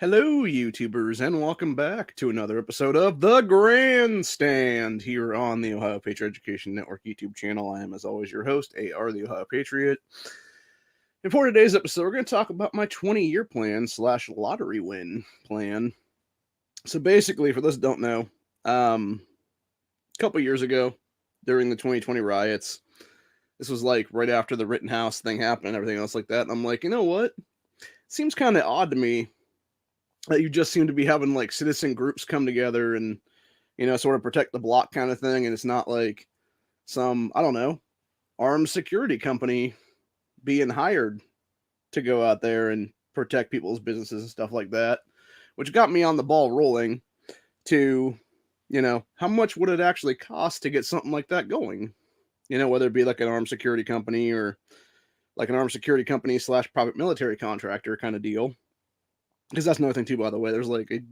Hello, YouTubers, and welcome back to another episode of The Grandstand here on the Ohio Patriot Education Network YouTube channel. I am, as always, your host, AR, the Ohio Patriot. And for today's episode, we're going to talk about my 20-year plan slash lottery win plan. So basically, for those that don't know, a couple years ago, during the 2020 riots, this was like right after the Rittenhouse thing happened and everything else like that, and I'm like, you know what? It seems kind of odd to me that you just seem to be having like citizen groups come together and sort of protect the block kind of thing, and it's not like some, I don't know, armed security company being hired to go out there and protect people's businesses and stuff like that, which got me on the ball rolling to, how much would it actually cost to get something like that going, whether it be like an armed security company or like an armed security company slash private military contractor kind of deal. Because that's another thing too, by the way.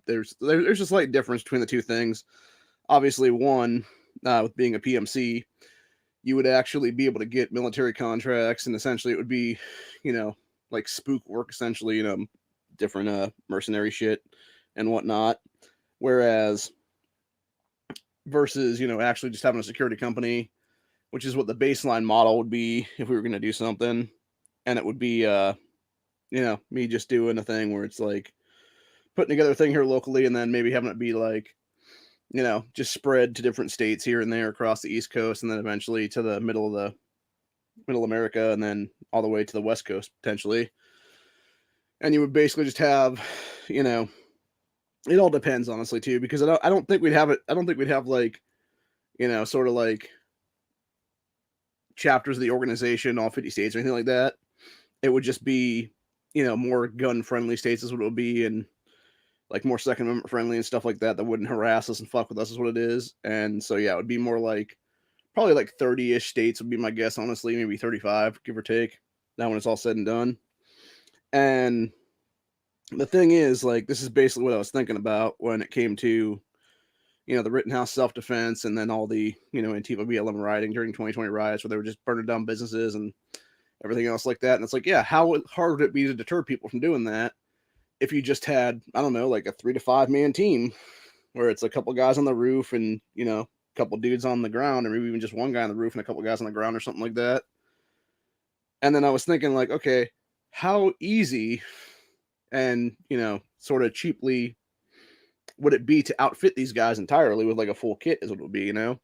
There's a slight difference between the two things. Obviously, one, with being a PMC, you would actually be able to get military contracts, and essentially it would be, like spook work, essentially, different mercenary shit and whatnot. Whereas, versus, actually just having a security company, which is what the baseline model would be if we were going to do something, and it would be, me just doing a thing where it's like putting together a thing here locally and then maybe having it be like, just spread to different states here and there across the East Coast, and then eventually to the middle America, and then all the way to the West Coast potentially. And you would basically just have, it all depends honestly too, because I don't think we'd have it. I don't think we'd have like, sort of like chapters of the organization, all 50 states or anything like that. It would just be, more gun friendly states is what it would be, and like more Second Amendment friendly and stuff like that wouldn't harass us and fuck with us is what it is. And so yeah, it would be more like probably like 30-ish states would be my guess, honestly, maybe 35, give or take. Now when it's all said and done. And the thing is, like, this is basically what I was thinking about when it came to, the Rittenhouse self-defense and then all the, Antifa BLM rioting during 2020 riots where they were just burning down businesses and everything else like that. And it's like, yeah, how hard would it be to deter people from doing that if you just had, I don't know, like a 3 to 5 man team where it's a couple guys on the roof and, a couple dudes on the ground, or maybe even just one guy on the roof and a couple guys on the ground or something like that. And then I was thinking, like, okay, how easy and, sort of cheaply would it be to outfit these guys entirely with like a full kit is what it would be, And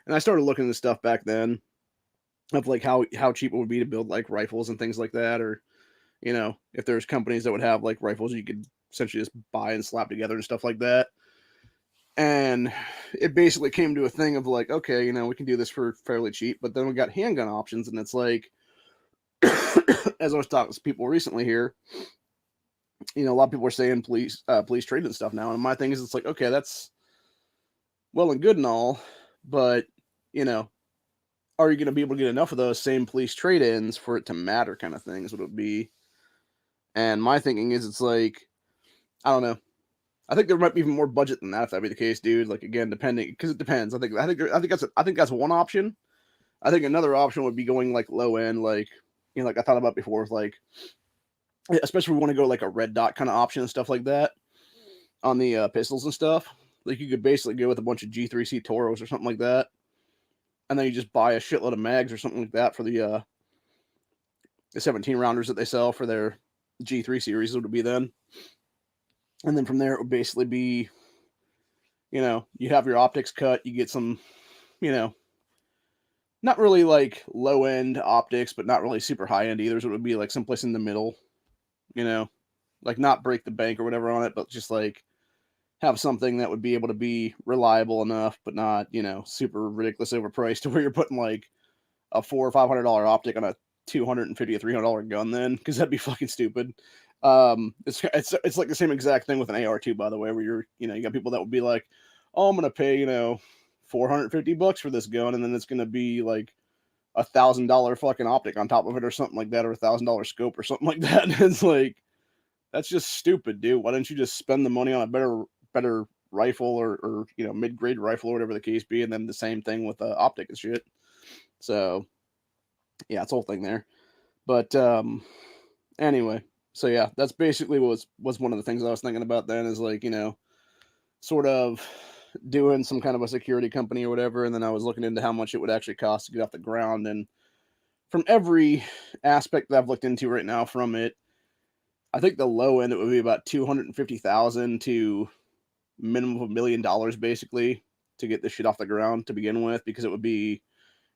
I started looking at this stuff back then of like how cheap it would be to build like rifles and things like that, or if there's companies that would have like rifles you could essentially just buy and slap together and stuff like that. And it basically came to a thing of like, okay, we can do this for fairly cheap, but then we got handgun options, and it's like, as I was talking to people recently here, a lot of people are saying police trade and stuff now, and my thing is, it's like, okay, that's well and good and all, but are you going to be able to get enough of those same police trade-ins for it to matter, kind of things would it be? And my thinking is, it's like, I don't know. I think there might be even more budget than that if that be the case, dude. Like, again, depending, because it depends. I think that's one option. I think another option would be going like low end, like like I thought about before, with like, especially if we want to go like a red dot kind of option and stuff like that on the pistols and stuff. Like, you could basically go with a bunch of G3C Toros or something like that, and then you just buy a shitload of mags or something like that for the 17 rounders that they sell for their G3 series. It would be then. And then from there, it would basically be, you have your optics cut, you get some, not really like low end optics, but not really super high end either. So it would be like someplace in the middle, like not break the bank or whatever on it, but just like have something that would be able to be reliable enough, but not, super ridiculous overpriced to where you're putting like a $400 or $500 optic on a $250 or $300 gun, then, because that'd be fucking stupid. It's like the same exact thing with an AR2, by the way, where you're, you got people that would be like, oh, I'm gonna pay, $450 for this gun, and then it's gonna be like $1,000 fucking optic on top of it or something like that, or $1,000 scope or something like that. And it's like, that's just stupid, dude. Why don't you just spend the money on a better rifle, or mid-grade rifle, or whatever the case be, and then the same thing with optic and shit. So yeah, it's a whole thing there. But anyway, So yeah, that's basically was one of the things I was thinking about then is like, sort of doing some kind of a security company or whatever, and then I was looking into how much it would actually cost to get off the ground, and from every aspect that I've looked into right now from it, I think the low end it would be about 250,000 to minimum of $1 million basically to get this shit off the ground to begin with, because it would be,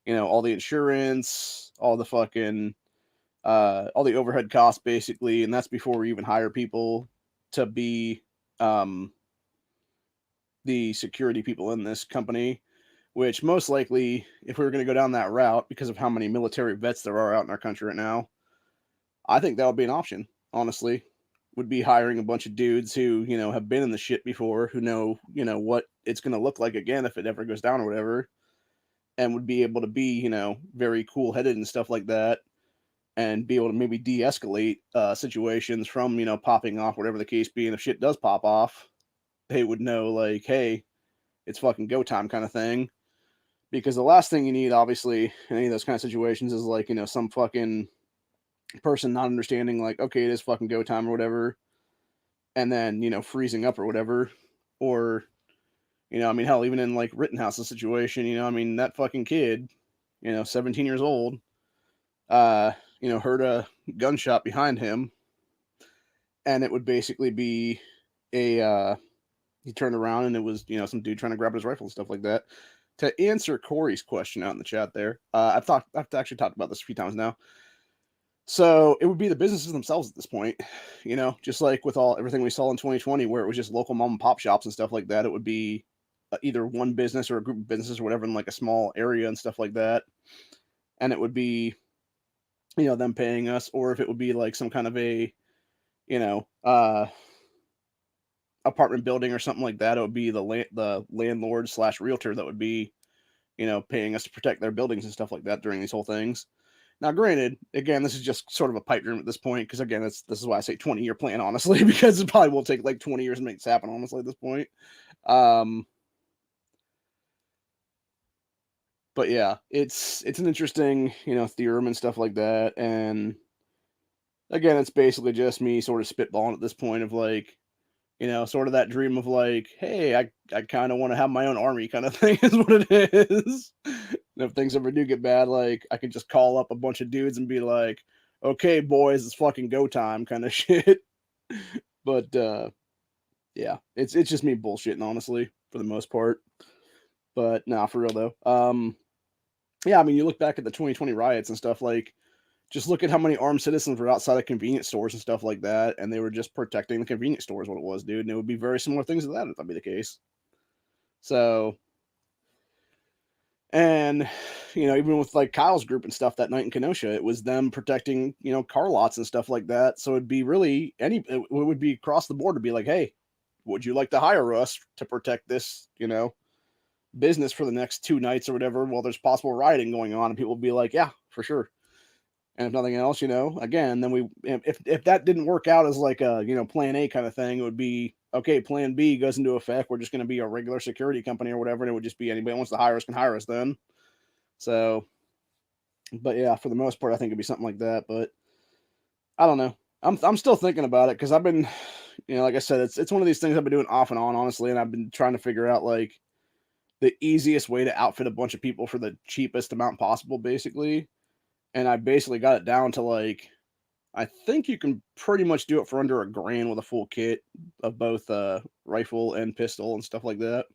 all the insurance, all the fucking all the overhead costs basically, and that's before we even hire people to be um the security people in this company, which most likely, if we were going to go down that route, because of how many military vets there are out in our country right now, I think that would be an option, honestly. Would be hiring a bunch of dudes who, have been in the shit before, who know, what it's going to look like again if it ever goes down or whatever, and would be able to be, very cool headed and stuff like that, and be able to maybe de escalate situations from, popping off, whatever the case be. And if shit does pop off, they would know, like, hey, it's fucking go time kind of thing. Because the last thing you need, obviously, in any of those kind of situations is like, some fucking person not understanding, like, okay, it is fucking go time or whatever, and then, freezing up or whatever. Or, I mean, hell, even in like Rittenhouse's situation, I mean, that fucking kid, 17 years old, uh, heard a gunshot behind him, and it would basically be a, he turned around and it was, some dude trying to grab his rifle and stuff like that. To answer Corey's question out in the chat there, I've actually talked about this a few times now. So it would be the businesses themselves at this point, just like with everything we saw in 2020, where it was just local mom and pop shops and stuff like that. It would be either one business or a group of businesses or whatever in like a small area and stuff like that, and it would be, them paying us, or if it would be like some kind of a, you know, uh, apartment building or something like that, it would be the landlord slash realtor that would be, paying us to protect their buildings and stuff like that during these whole things. Now, granted, again, this is just sort of a pipe dream at this point, because again, this is why I say 20-year plan, honestly, because it probably will take like 20 years to make this happen, honestly, at this point. But yeah, it's an interesting, theorem and stuff like that, and again, it's basically just me sort of spitballing at this point of like, sort of that dream of like, hey, I kind of want to have my own army kind of thing is what it is. And if things ever do get bad, like I can just call up a bunch of dudes and be like, okay, boys, it's fucking go time kind of shit. But yeah, it's just me bullshitting, honestly, for the most part. But nah, for real though. Yeah, I mean, you look back at the 2020 riots and stuff, like, just look at how many armed citizens were outside of convenience stores and stuff like that, and they were just protecting the convenience stores, what it was, dude. And it would be very similar things to that if that'd be the case. So, and even with like Kyle's group and stuff that night in Kenosha, it was them protecting, car lots and stuff like that. So it'd be really it would be across the board to be like, hey, would you like to hire us to protect this, business for the next 2 nights or whatever while there's possible rioting going on? And people would be like, yeah, for sure. And if nothing else, again, then if that didn't work out as like a, plan A kind of thing, it would be okay. Plan B goes into effect. We're just going to be a regular security company or whatever. And it would just be anybody who wants to hire us can hire us then. So, but yeah, for the most part, I think it'd be something like that. But I don't know. I'm still thinking about it because I've been, like I said, it's one of these things I've been doing off and on, honestly. And I've been trying to figure out like the easiest way to outfit a bunch of people for the cheapest amount possible, basically. And I basically got it down to like, I think you can pretty much do it for under $1,000 with a full kit of both rifle and pistol and stuff like that,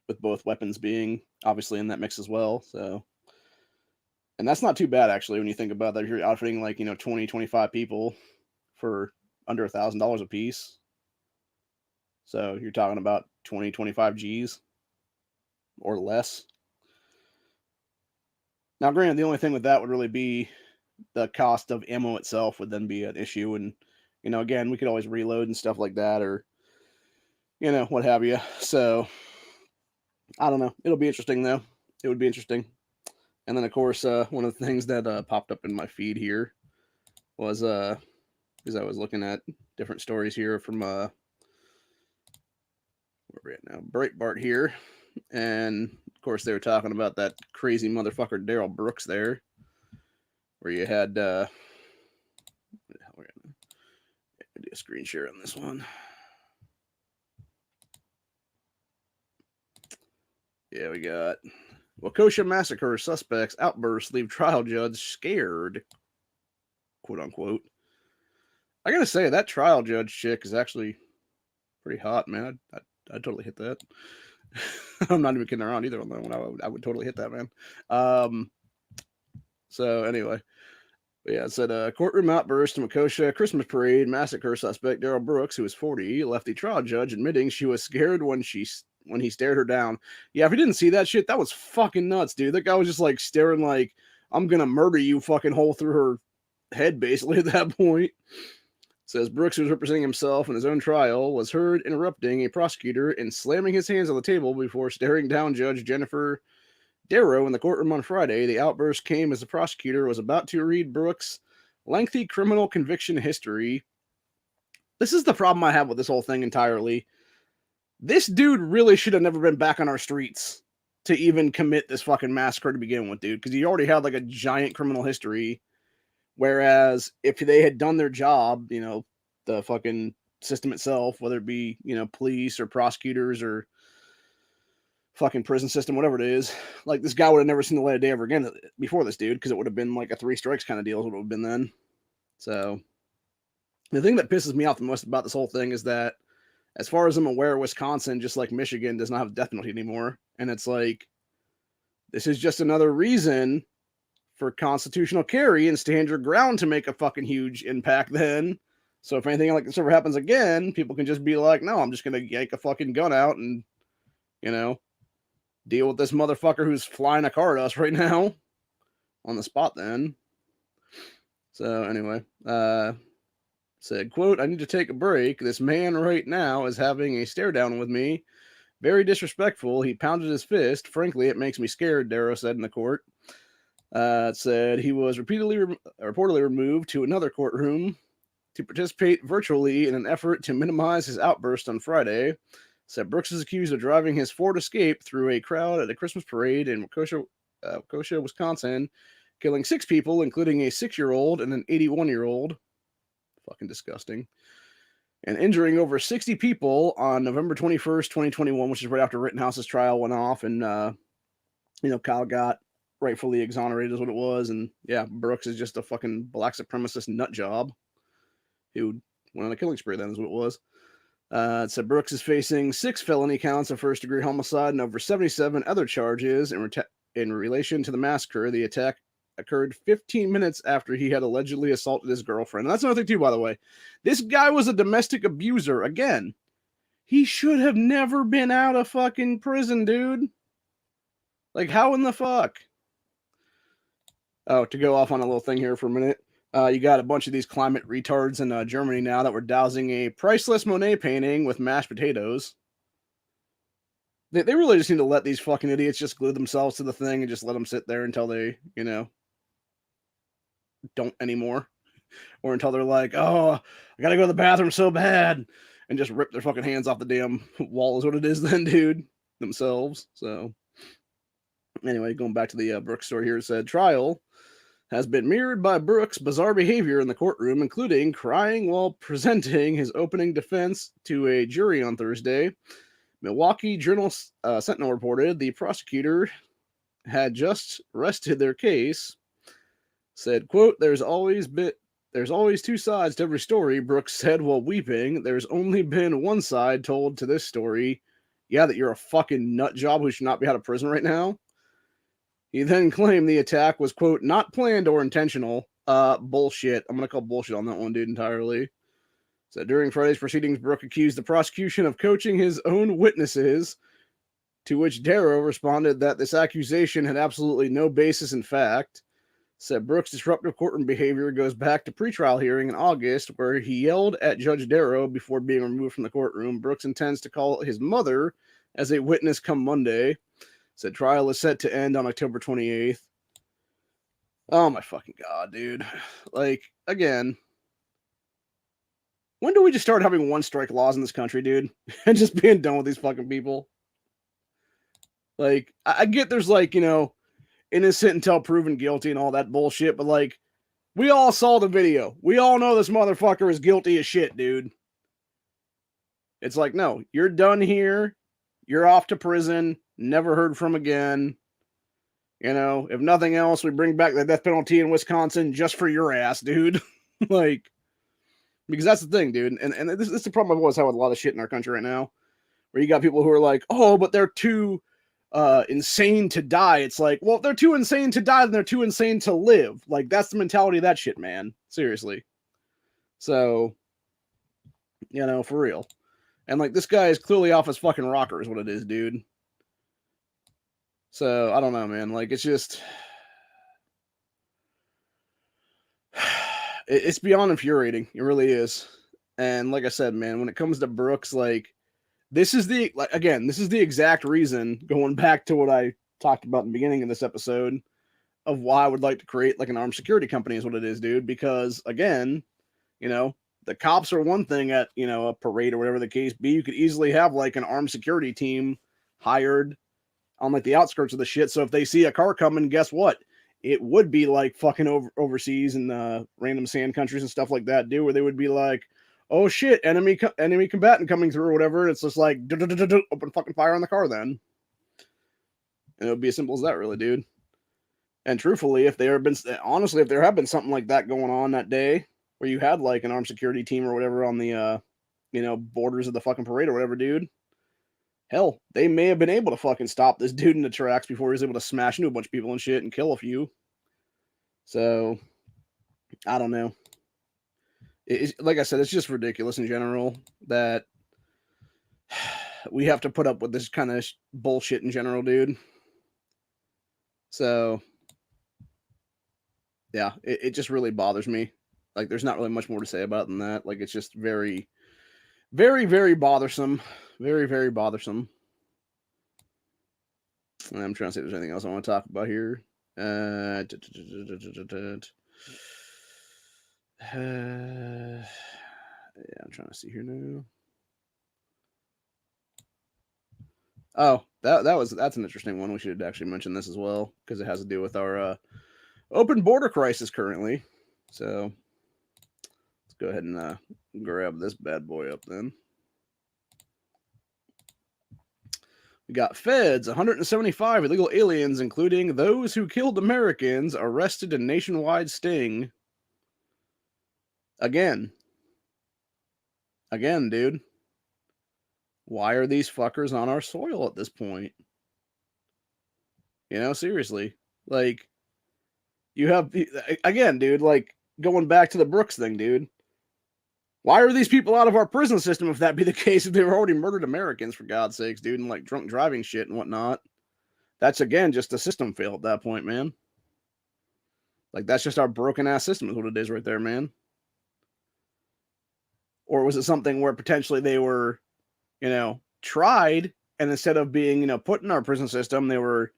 with both weapons being obviously in that mix as well. So, and that's not too bad actually when you think about that. If you're outfitting like 20, 25 people for under $1,000 a piece, so you're talking about 20, 25 G's or less. Now, granted, the only thing with that would really be the cost of ammo itself would then be an issue, and again, we could always reload and stuff like that, or what have you. So I don't know. It'll be interesting though. It would be interesting. And then of course, one of the things that popped up in my feed here was because I was looking at different stories here from where we're at now, Breitbart here, and of course they were talking about that crazy motherfucker Daryl Brooks there, where you had screen share on this one. Yeah, we got Waukesha massacre suspects outbursts leave trial judge scared, quote unquote. I gotta say, that trial judge chick is actually pretty hot, man. I'd totally hit that. I'm not even kidding around either on that one. I would totally hit that, man. So anyway, yeah, it said courtroom outburst in Waukesha Christmas parade massacre suspect Daryl Brooks, who was 40, left the trial judge admitting she was scared when he stared her down. Yeah, if you didn't see that shit, that was fucking nuts, dude. That guy was just like staring like, I'm gonna murder you fucking hole through her head, basically, at that point. Says Brooks, who was representing himself in his own trial, was heard interrupting a prosecutor and slamming his hands on the table before staring down Judge Jennifer Darrow in the courtroom on Friday. The outburst came as the prosecutor was about to read Brooks' lengthy criminal conviction history. This is the problem I have with this whole thing entirely. This dude really should have never been back on our streets to even commit this fucking massacre to begin with, dude, because he already had like a giant criminal history. Whereas if they had done their job, you know, the fucking system itself, whether it be, you know, police or prosecutors or fucking prison system, whatever it is, like this guy would have never seen the light of day ever again before this dude, because it would have been like a 3 strikes kind of deal is what it would have been then. So the thing that pisses me off the most about this whole thing is that, as far as I'm aware, Wisconsin, just like Michigan, does not have a death penalty anymore. And it's like, this is just another reason for constitutional carry and stand your ground to make a fucking huge impact then. So if anything like this ever happens again, people can just be like, no, I'm just going to yank a fucking gun out and, you know, deal with this motherfucker who's flying a car at us right now on the spot then. So anyway, said, quote, I need to take a break. This man right now is having a stare down with me. Very disrespectful. He pounded his fist. Frankly, it makes me scared, Darrow said in the court. It said he was reportedly removed to another courtroom to participate virtually in an effort to minimize his outburst on Friday. Said Brooks is accused of driving his Ford Escape through a crowd at a Christmas parade in Waukesha, Wisconsin, killing 6 people, including a 6-year-old and an 81-year-old. Fucking disgusting. And injuring over 60 people on November 21st, 2021, which is right after Rittenhouse's trial went off, and you know, Kyle got rightfully exonerated is what it was. And yeah, Brooks is just a fucking black supremacist nut job who went on a killing spree, then is what it was. It said Brooks is facing 6 felony counts of first-degree homicide and over 77 other charges in relation to the massacre. The attack occurred 15 minutes after he had allegedly assaulted his girlfriend. And that's another thing too, by the way. This guy was a domestic abuser. Again, he should have never been out of fucking prison, dude. Like, how in the fuck? Oh, to go off on a little thing here for a minute. You got a bunch of these climate retards in Germany now that were dousing a priceless Monet painting with mashed potatoes. They really just need to let these fucking idiots just glue themselves to the thing and just let them sit there until they, you know, don't anymore. Or until they're like, oh, I gotta go to the bathroom so bad. And just rip their fucking hands off the damn wall is what it is then, dude. Themselves. So, anyway, going back to the Brooks story here, it said, trial has been mirrored by Brooks' bizarre behavior in the courtroom, including crying while presenting his opening defense to a jury on Thursday. Milwaukee Journal Sentinel reported the prosecutor had just rested their case. Said, quote, there's always 2 sides to every story, Brooks said while weeping. There's only been one side told to this story. Yeah, that you're a fucking nut job who should not be out of prison right now. He then claimed the attack was, quote, not planned or intentional. Bullshit. I'm going to call bullshit on that one, dude, entirely. So during Friday's proceedings, Brooks accused the prosecution of coaching his own witnesses, to which Darrow responded that this accusation had absolutely no basis in fact. Said Brooks' disruptive courtroom behavior goes back to pretrial hearing in August, where he yelled at Judge Darrow before being removed from the courtroom. Brooks intends to call his mother as a witness come Monday. Said trial is set to end on October 28th. Oh my fucking god, dude. Like, again, when do we just start having 1-strike laws in this country, dude? And just being done with these fucking people? Like, I get there's like, you know, innocent until proven guilty and all that bullshit, but like, We all saw the video. We all know this motherfucker is guilty as shit, dude. It's like, no, you're done here. You're off to prison. Never heard from again. You know, if nothing else, we bring back the death penalty in Wisconsin just for your ass, dude. Like, because that's the thing, dude. And this is the problem I've always had with a lot of shit in our country right now, where you got people who are like, oh, but they're too insane to die. It's like, well, if they're too insane to die, then they're too insane to live. Like, that's the mentality of that shit, man. Seriously. So, you know, for real. And, like, this guy is clearly off his fucking rocker is what it is, dude. So, I don't know, man. Like, it's just... It's beyond infuriating. It really is. And like I said, man, when it comes to Brooks, like, this is the exact reason, going back to what I talked about in the beginning of this episode, of why I would like to create, like, an armed security company is what it is, dude. Because, again, you know, the cops are one thing at, you know, a parade or whatever the case be. You could easily have, like, an armed security team hired on, like, the outskirts of the shit. So if they see a car coming, guess what? It would be like fucking overseas in random sand countries and stuff like that, dude, where they would be like, oh shit, enemy combatant coming through or whatever. And it's just like, open fucking fire on the car then. And it would be as simple as that, really, dude. And truthfully, if there have been something like that going on that day, where you had like an armed security team or whatever on the, you know, borders of the fucking parade or whatever, dude, hell, they may have been able to fucking stop this dude in the tracks before he was able to smash into a bunch of people and shit and kill a few. So, I don't know. Like I said, it's just ridiculous in general that we have to put up with this kind of bullshit in general, dude. So, yeah, it just really bothers me. Like, there's not really much more to say about it than that. Like, it's just very, very, very bothersome. Very, very bothersome. And I'm trying to see if there's anything else I want to talk about here. Yeah, I'm trying to see here now. Oh, that's an interesting one. We should actually mention this as well, because it has to do with our open border crisis currently. So let's go ahead and grab this bad boy up then. We got feds, 175 illegal aliens, including those who killed Americans, arrested in nationwide sting. Again, dude. Why are these fuckers on our soil at this point? You know, seriously. Like, you have, again, dude, like, going back to the Brooks thing, dude. Why are these people out of our prison system if that be the case, if they were already murdered Americans, for God's sakes, dude, and like drunk driving shit and whatnot? That's, again, just a system fail at that point, man. Like, that's just our broken ass system is what it is right there, man. Or was it something where potentially they were, you know, tried, and instead of being, you know, put in our prison system, they were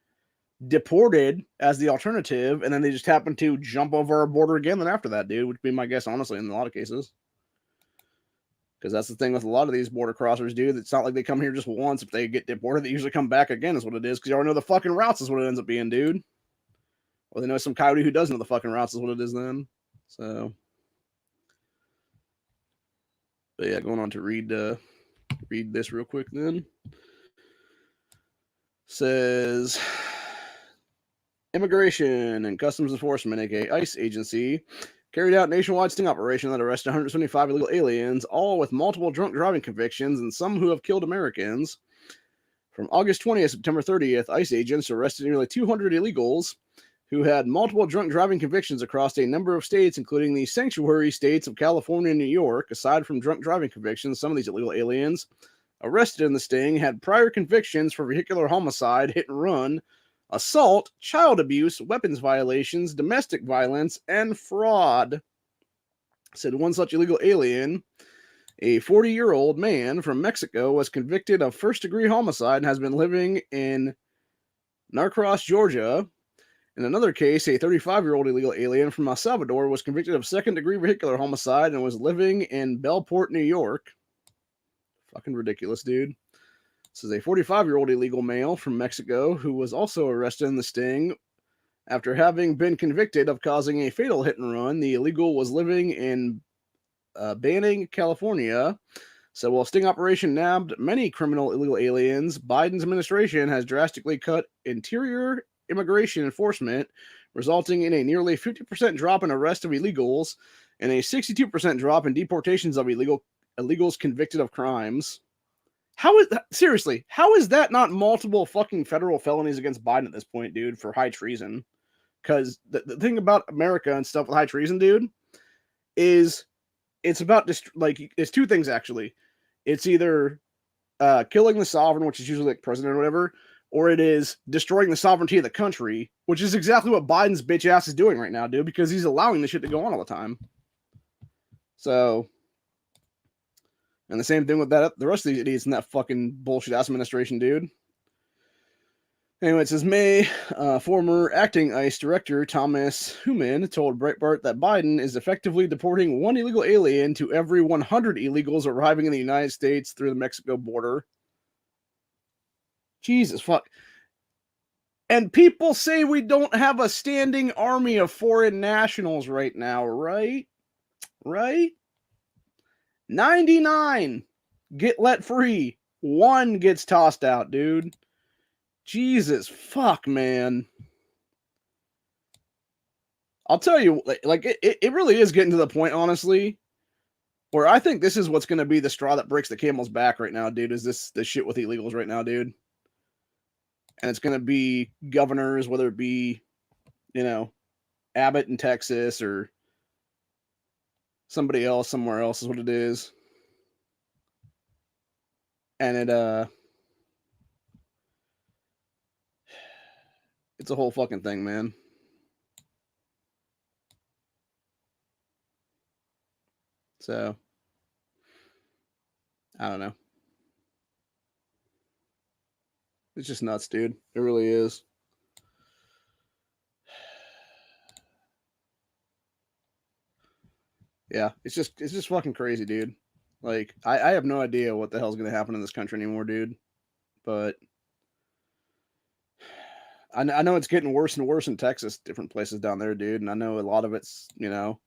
deported as the alternative, and then they just happened to jump over our border again then after that, dude, which would be my guess, honestly, in a lot of cases. Because that's the thing with a lot of these border crossers, dude. It's not like they come here just once. If they get deported, they usually come back again, is what it is. Because you already know the fucking routes is what it ends up being, dude. Or they know some coyote who doesn't know the fucking routes is what it is then. So, but yeah, going on to read this real quick then. Says, Immigration and Customs Enforcement, aka ICE agency, carried out a nationwide sting operation that arrested 175 illegal aliens, all with multiple drunk driving convictions and some who have killed Americans. From August 20th to September 30th, ICE agents arrested nearly 200 illegals who had multiple drunk driving convictions across a number of states, including the sanctuary states of California and New York. Aside from drunk driving convictions, some of these illegal aliens arrested in the sting had prior convictions for vehicular homicide, hit and run, assault, child abuse, weapons violations, domestic violence, and fraud. Said one such illegal alien, a 40-year-old man from Mexico, was convicted of first-degree homicide and has been living in Narcross, Georgia. In another case, a 35-year-old illegal alien from El Salvador was convicted of second-degree vehicular homicide and was living in Bellport, New York. Fucking ridiculous, dude. This is a 45-year-old illegal male from Mexico who was also arrested in the sting After having been convicted of causing a fatal hit and run, the illegal was living in Banning, California. So while sting operation nabbed many criminal illegal aliens, Biden's administration has drastically cut interior immigration enforcement, resulting in a nearly 50% drop in arrest of illegals and a 62% drop in deportations of illegals convicted of crimes. How is that? Seriously, how is that not multiple fucking federal felonies against Biden at this point, dude, for high treason? Because the thing about America and stuff with high treason, dude, is it's about it's two things actually. It's either killing the sovereign, which is usually like president or whatever, or it is destroying the sovereignty of the country, which is exactly what Biden's bitch ass is doing right now, dude, because he's allowing this shit to go on all the time. So, and the same thing with that, the rest of these idiots in that fucking bullshit ass administration, dude. Anyway, it says May, former acting ICE director Thomas Human told Breitbart that Biden is effectively deporting one illegal alien to every 100 illegals arriving in the United States through the Mexico border. Jesus fuck. And people say we don't have a standing army of foreign nationals right now, right? Right? 99 get let free. 1 gets tossed out, dude. Jesus fuck, man. I'll tell you, like, it really is getting to the point, honestly, where I think this is what's going to be the straw that breaks the camel's back right now, dude, is this shit with illegals right now, dude. And it's going to be governors, whether it be, you know, Abbott in Texas or somebody else somewhere else is what it is. And it's a whole fucking thing, man. So, I don't know. It's just nuts, dude. It really is. Yeah, it's just fucking crazy, dude. Like, I have no idea what the hell's gonna happen in this country anymore, dude. But I know it's getting worse and worse in Texas, different places down there, dude. And I know a lot of it's, you know,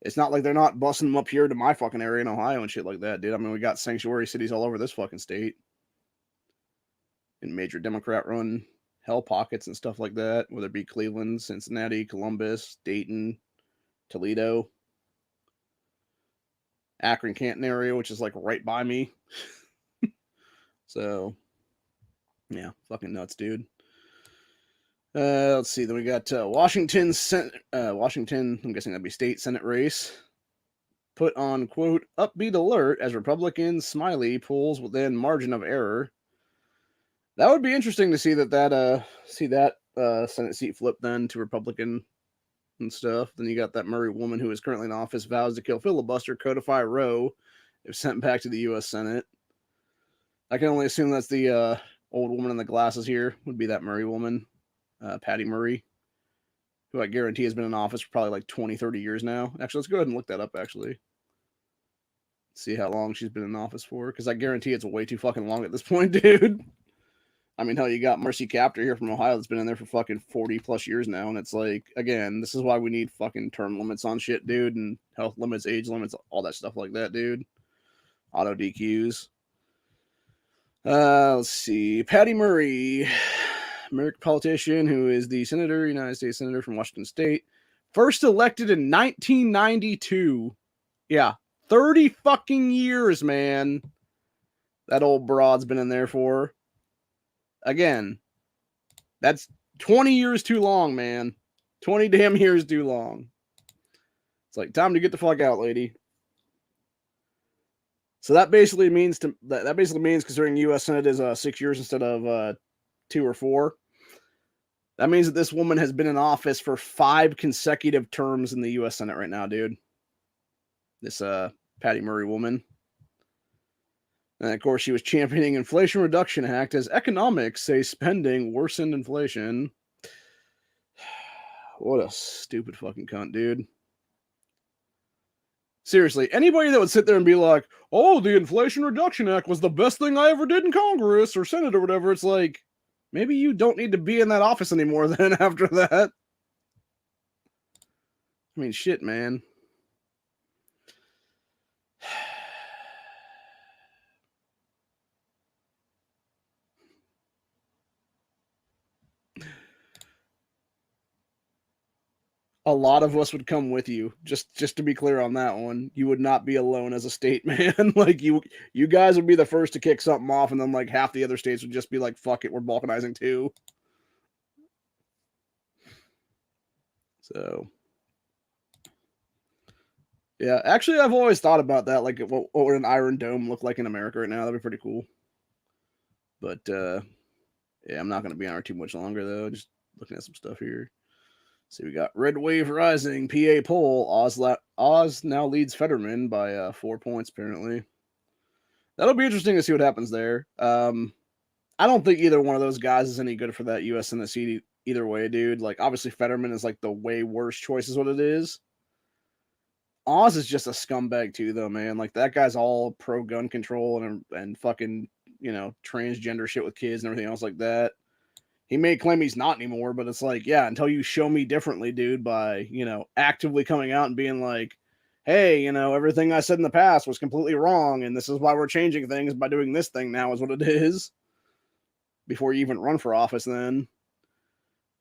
it's not like they're not busting them up here to my fucking area in Ohio and shit like that, dude. I mean, we got sanctuary cities all over this fucking state. In major Democrat-run hell pockets and stuff like that, whether it be Cleveland, Cincinnati, Columbus, Dayton, Toledo, Akron, Canton area, which is like right by me. So, yeah, fucking nuts, dude. Let's see. Then we got Washington, I'm guessing that'd be state Senate race. Put on, quote, upbeat alert as Republican Smiley pulls within margin of error. That would be interesting to see that Senate seat flip then to Republican and stuff. Then you got that Murray woman who is currently in office vows to kill filibuster, codify Roe if sent back to the U.S. Senate. I can only assume that's the old woman in the glasses here would be that Murray woman, Patty Murray, who I guarantee has been in office for probably like 20, 30 years now. Actually, let's go ahead and look that up, actually. See how long she's been in office for, because I guarantee it's way too fucking long at this point, dude. I mean, hell, you got Marcy Kaptur here from Ohio that's been in there for fucking 40 plus years now. And it's like, again, this is why we need fucking term limits on shit, dude. And health limits, age limits, all that stuff like that, dude. Auto DQs. Let's see. Patty Murray, American politician who is the senator, United States Senator from Washington State. First elected in 1992. Yeah, 30 fucking years, man. That old broad's been in there for. Again, that's 20 years too long, man. 20 damn years too long. It's like, time to get the fuck out, lady. So that basically means considering U.S. Senate is 6 years instead of 2 or 4. That means that this woman has been in office for 5 consecutive terms in the U.S. Senate right now, dude. This Patty Murray woman. And of course, she was championing Inflation Reduction Act as economics say spending worsened inflation. What a stupid fucking cunt, dude. Seriously, anybody that would sit there and be like, oh, the Inflation Reduction Act was the best thing I ever did in Congress or Senate or whatever, it's like, maybe you don't need to be in that office anymore then after that. I mean, shit, man. A lot of us would come with you. Just to be clear on that one, you would not be alone as a state, man. Like you guys would be the first to kick something off, and then like half the other states would just be like, "Fuck it, we're balkanizing too." So, yeah, actually, I've always thought about that. Like, what would an Iron Dome look like in America right now? That'd be pretty cool. But yeah, I'm not gonna be on her too much longer though. Just looking at some stuff here. See, we got Red Wave Rising, PA poll. Oz now leads Fetterman by 4 points, apparently. That'll be interesting to see what happens there. I don't think either one of those guys is any good for that U.S. Senate seat either way, dude. Like, obviously, Fetterman is like the way worse choice, is what it is. Oz is just a scumbag too, though, man. Like, that guy's all pro gun control and fucking, transgender shit with kids and everything else like that. He may claim he's not anymore, but it's like, yeah, until you show me differently, dude, by, actively coming out and being like, hey, everything I said in the past was completely wrong, and this is why we're changing things by doing this thing now, is what it is. Before you even run for office, then.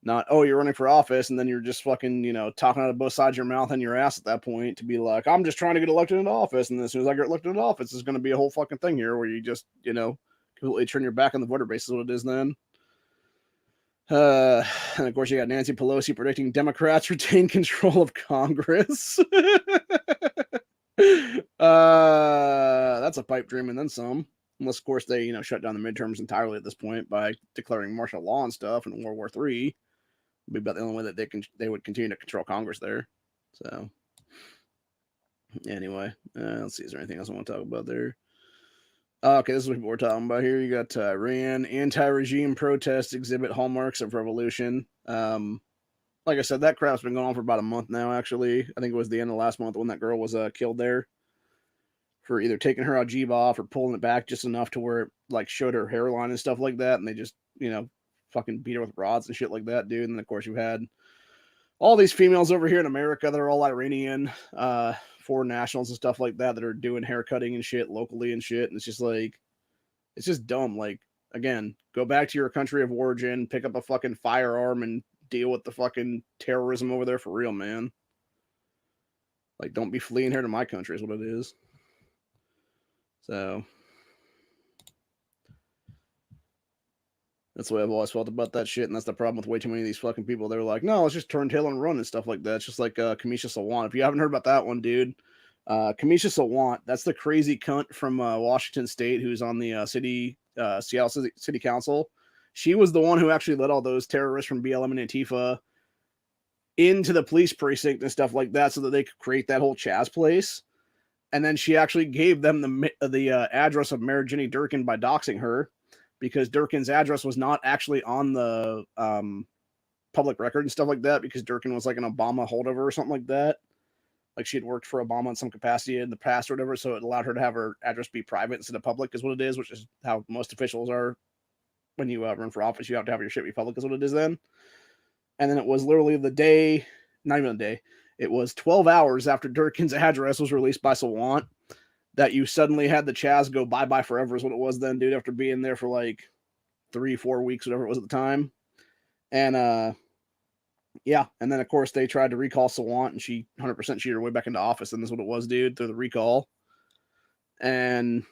Not, oh, you're running for office, and then you're just fucking, talking out of both sides of your mouth and your ass at that point to be like, I'm just trying to get elected into office, and then as soon as I get elected into office, there's going to be a whole fucking thing here where you just, completely turn your back on the voter base, is what it is then. And of course, you got Nancy Pelosi predicting Democrats retain control of Congress. That's a pipe dream and then some. Unless, of course, they shut down the midterms entirely at this point by declaring martial law and stuff in World War III. Would be about the only way that they would continue to control Congress there. So anyway, let's see. Is there anything else I want to talk about there? Okay, this is what we're talking about here. You got Iran anti-regime protests exhibit hallmarks of revolution. Like I said, that crap's been going on for about a month now, actually. I think it was the end of last month when that girl was killed there for either taking her Aljiba off or pulling it back just enough to where it like showed her hairline and stuff like that, and they just, fucking beat her with rods and shit like that, dude. And then, of course, you had all these females over here in America that are all Iranian, foreign nationals and stuff like that are doing hair cutting and shit locally and shit. And it's just like, it's just dumb. Like, again, go back to your country of origin, pick up a fucking firearm and deal with the fucking terrorism over there for real, man. Like, don't be fleeing here to my country is what it is. So that's the way I've always felt about that shit, and that's the problem with way too many of these fucking people. They're like, no, let's just turn tail and run and stuff like that. It's just like Kamisha Sawant. If you haven't heard about that one, dude, Kamisha Sawant, that's the crazy cunt from Washington State who's on the Seattle City Council. She was the one who actually let all those terrorists from BLM and Antifa into the police precinct and stuff like that so that they could create that whole Chaz place. And then she actually gave them the address of Mayor Jenny Durkin by doxing her, because Durkin's address was not actually on the public record and stuff like that, because Durkin was like an Obama holdover or something like that. Like, she had worked for Obama in some capacity in the past or whatever, so it allowed her to have her address be private instead of public, is what it is, which is how most officials are when you run for office. You have to have your shit be public, is what it is then. And then it was literally the day, not even a day, it was 12 hours after Durkin's address was released by Sawant that you suddenly had the Chaz go bye-bye forever is what it was then, dude, after being there for like 3-4 weeks, whatever it was at the time. And yeah, and then of course they tried to recall Sawant, and she 100% cheated her way back into office, and that's what it was, dude, through the recall. And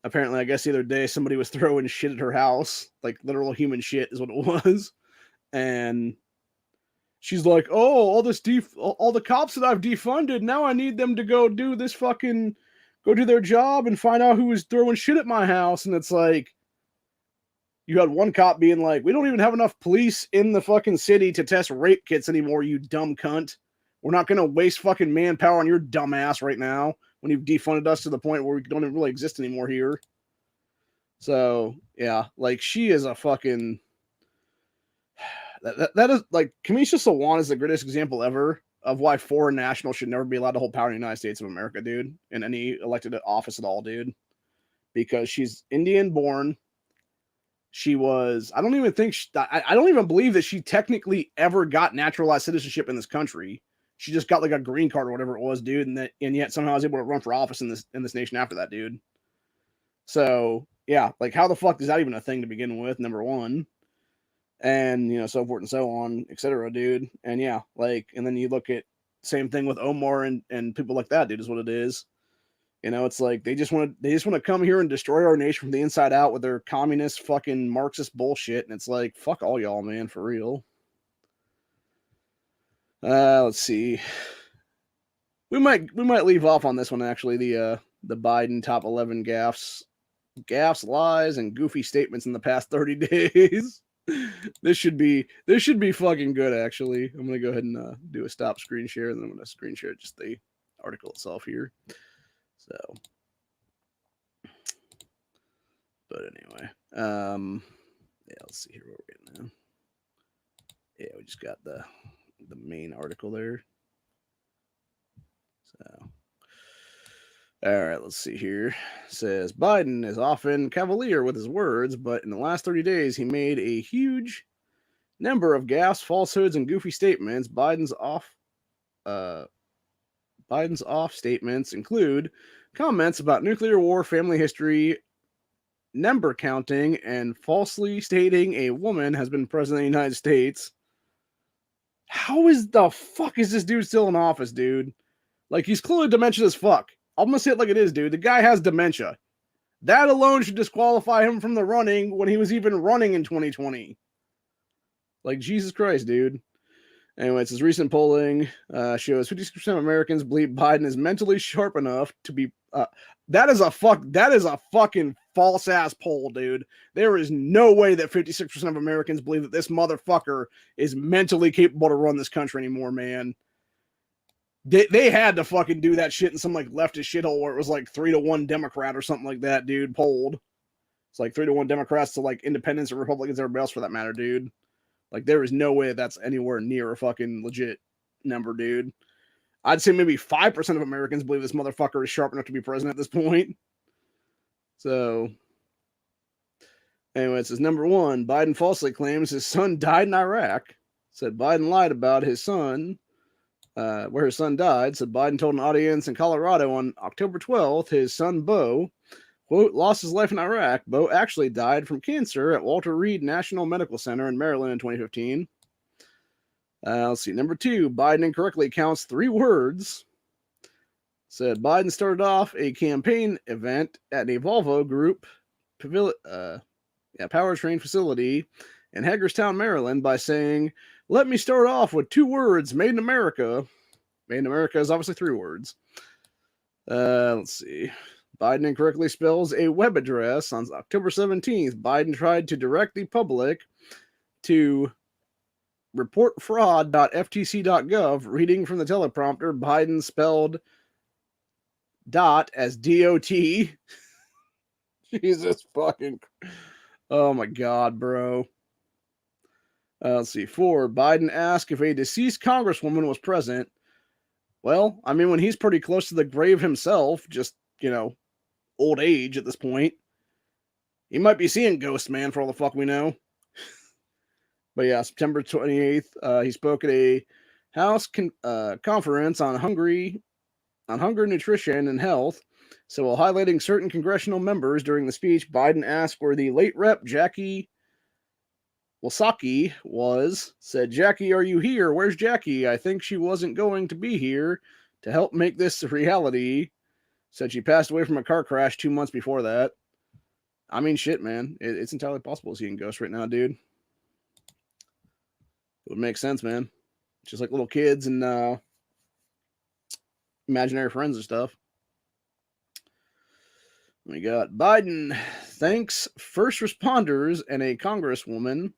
apparently, I guess the other day somebody was throwing shit at her house, like literal human shit is what it was. And she's like, oh, all the cops that I've defunded, now I need them to go do their job and find out who was throwing shit at my house. And it's like, you had one cop being like, we don't even have enough police in the fucking city to test rape kits anymore, you dumb cunt. We're not going to waste fucking manpower on your dumb ass right now when you've defunded us to the point where we don't even really exist anymore here. So, yeah, like, she is a fucking... That is, like, Kamisha Sawant is the greatest example ever of why foreign nationals should never be allowed to hold power in the United States of America, dude, in any elected office at all, dude. Because she's Indian born. She was, I don't even believe that she technically ever got naturalized citizenship in this country. She just got like a green card or whatever it was, dude, and yet somehow was able to run for office in this nation after that, dude. So yeah, like how the fuck is that even a thing to begin with? Number one, and so forth and so on, etc., dude. And yeah, like, and then you look at same thing with Omar and people like that, dude, is what it is. It's like they just want to come here and destroy our nation from the inside out with their communist fucking Marxist bullshit, and it's like fuck all y'all, man, for real. Let's see. We might leave off on this one actually. The Biden top 11 gaffes, lies, and goofy statements in the past 30 days. This should be fucking good actually. I'm gonna go ahead and do a stop screen share, and then I'm gonna screen share just the article itself here. So, but anyway, yeah, let's see here where we're getting now. Yeah, we just got the main article there. So, all right, let's see here. It says Biden is often cavalier with his words, but in the last 30 days, he made a huge number of gaffes, falsehoods, and goofy statements. Biden's off statements include comments about nuclear war, family history, number counting, and falsely stating a woman has been president of the United States. How is the fuck is this dude still in office, dude? Like, he's clearly dementia as fuck. I'm gonna say it like it is, dude. The guy has dementia. That alone should disqualify him from the running when he was even running in 2020. Like, Jesus Christ, dude. Anyway, it's his recent polling shows 56% of Americans believe Biden is mentally sharp enough to be. That is a fucking false ass poll, dude. There is no way that 56% of Americans believe that this motherfucker is mentally capable to run this country anymore, man. They had to fucking do that shit in some like leftist shithole where it was like 3-1 Democrat or something like that, dude. Polled. It's like 3-1 Democrats to like independents or Republicans, everybody else for that matter, dude. Like, there is no way that's anywhere near a fucking legit number, dude. I'd say maybe 5% of Americans believe this motherfucker is sharp enough to be president at this point. So, anyway, it says number one, Biden falsely claims his son died in Iraq. Said Biden lied about his son, where his son died. Said Biden told an audience in Colorado on October 12th his son, Beau, quote, lost his life in Iraq. Beau actually died from cancer at Walter Reed National Medical Center in Maryland in 2015. Let's see. Number two, Biden incorrectly counts 3 words. Said Biden started off a campaign event at a Volvo Group powertrain facility in Hagerstown, Maryland by saying, let me start off with 2 words, made in America. Made in America is obviously 3 words. Let's see. Biden incorrectly spells a web address. On October 17th, Biden tried to direct the public to reportfraud.ftc.gov. Reading from the teleprompter, Biden spelled dot as D-O-T. Jesus fucking. Oh my God, bro. Let's see. 4, Biden asked if a deceased congresswoman was present. Well, I mean, when he's pretty close to the grave himself, just, old age at this point. He might be seeing ghosts, man, for all the fuck we know. But yeah, September 28th, he spoke at a House conference on hunger, nutrition, and health. So while highlighting certain congressional members during the speech, Biden asked where the late Rep. Jackie Walsacki was. Said, Jackie, are you here? Where's Jackie? I think she wasn't going to be here to help make this a reality. Said she passed away from a car crash 2 months before that. I mean, shit, man. It's entirely possible seeing ghosts right now, dude. It would make sense, man. Just like little kids and imaginary friends and stuff. We got Biden thanks first responders and a congresswoman.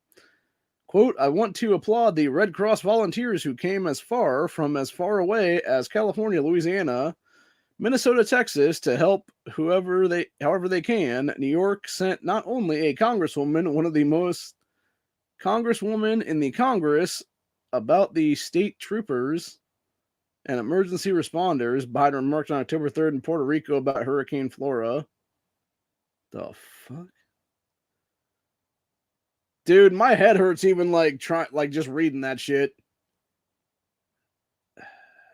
Quote, I want to applaud the Red Cross volunteers who came as far away as California, Louisiana, Minnesota, Texas to help however they can. New York sent not only a congresswoman, one of the most congresswomen in the Congress, about the state troopers and emergency responders. Biden remarked on October 3rd in Puerto Rico about Hurricane Flora. The fuck? Dude, my head hurts even just reading that shit.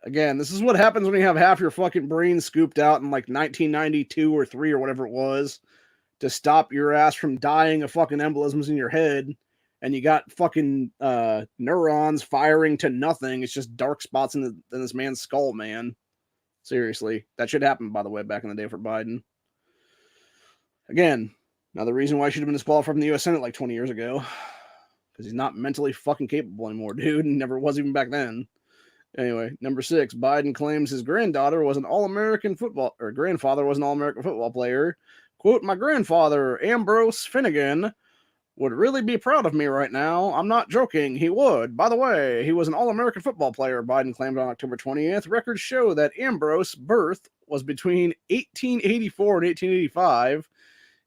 Again, this is what happens when you have half your fucking brain scooped out in like 1992 or 3 or whatever it was to stop your ass from dying of fucking embolisms in your head. And you got fucking neurons firing to nothing. It's just dark spots in this man's skull, man. Seriously. That should happen, by the way, back in the day for Biden. Again, another reason why he should have been disqualified from the U.S. Senate like 20 years ago. Because he's not mentally fucking capable anymore, dude. And never was even back then. Anyway, number 6, Biden claims his granddaughter was an All-American football, or grandfather was an All-American football player. Quote, my grandfather, Ambrose Finnegan, would really be proud of me right now. I'm not joking. He would. By the way, he was an All-American football player, Biden claimed on October 20th. Records show that Ambrose's birth was between 1884 and 1885.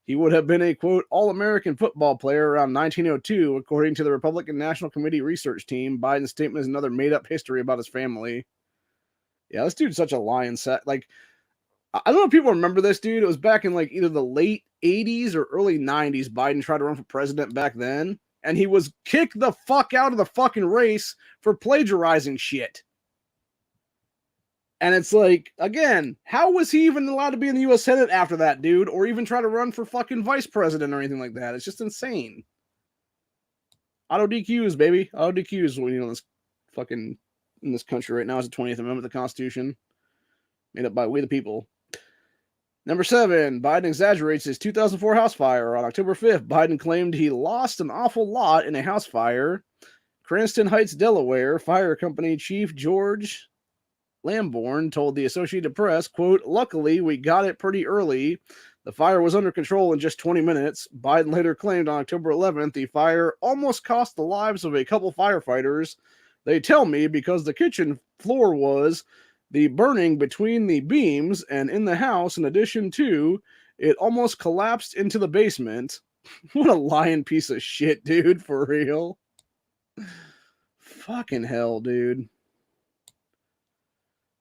He would have been a, quote, All-American football player around 1902, according to the Republican National Committee research team. Biden's statement is another made-up history about his family. Yeah, this dude's such a lion set. Like, I don't know if people remember this, dude. It was back in, like, either the late 80s or early 90s. Biden tried to run for president back then, and he was kicked the fuck out of the fucking race for plagiarizing shit. And it's like, again, how was he even allowed to be in the U.S. Senate after that, dude? Or even try to run for fucking vice president or anything like that? It's just insane. Auto DQs, baby. Auto DQs, you know, this fucking in this country right now is the 20th Amendment of the Constitution, made up by we the people. Number 7, Biden exaggerates his 2004 house fire. On October 5th, Biden claimed he lost an awful lot in a house fire. Grandstand Heights, Delaware, fire company chief George Lamborn told the Associated Press, quote, luckily, we got it pretty early. The fire was under control in just 20 minutes. Biden later claimed on October 11th the fire almost cost the lives of a couple firefighters. They tell me because the kitchen floor was the burning between the beams and in the house, in addition to, it almost collapsed into the basement. What a lying piece of shit, dude, for real. Fucking hell, dude.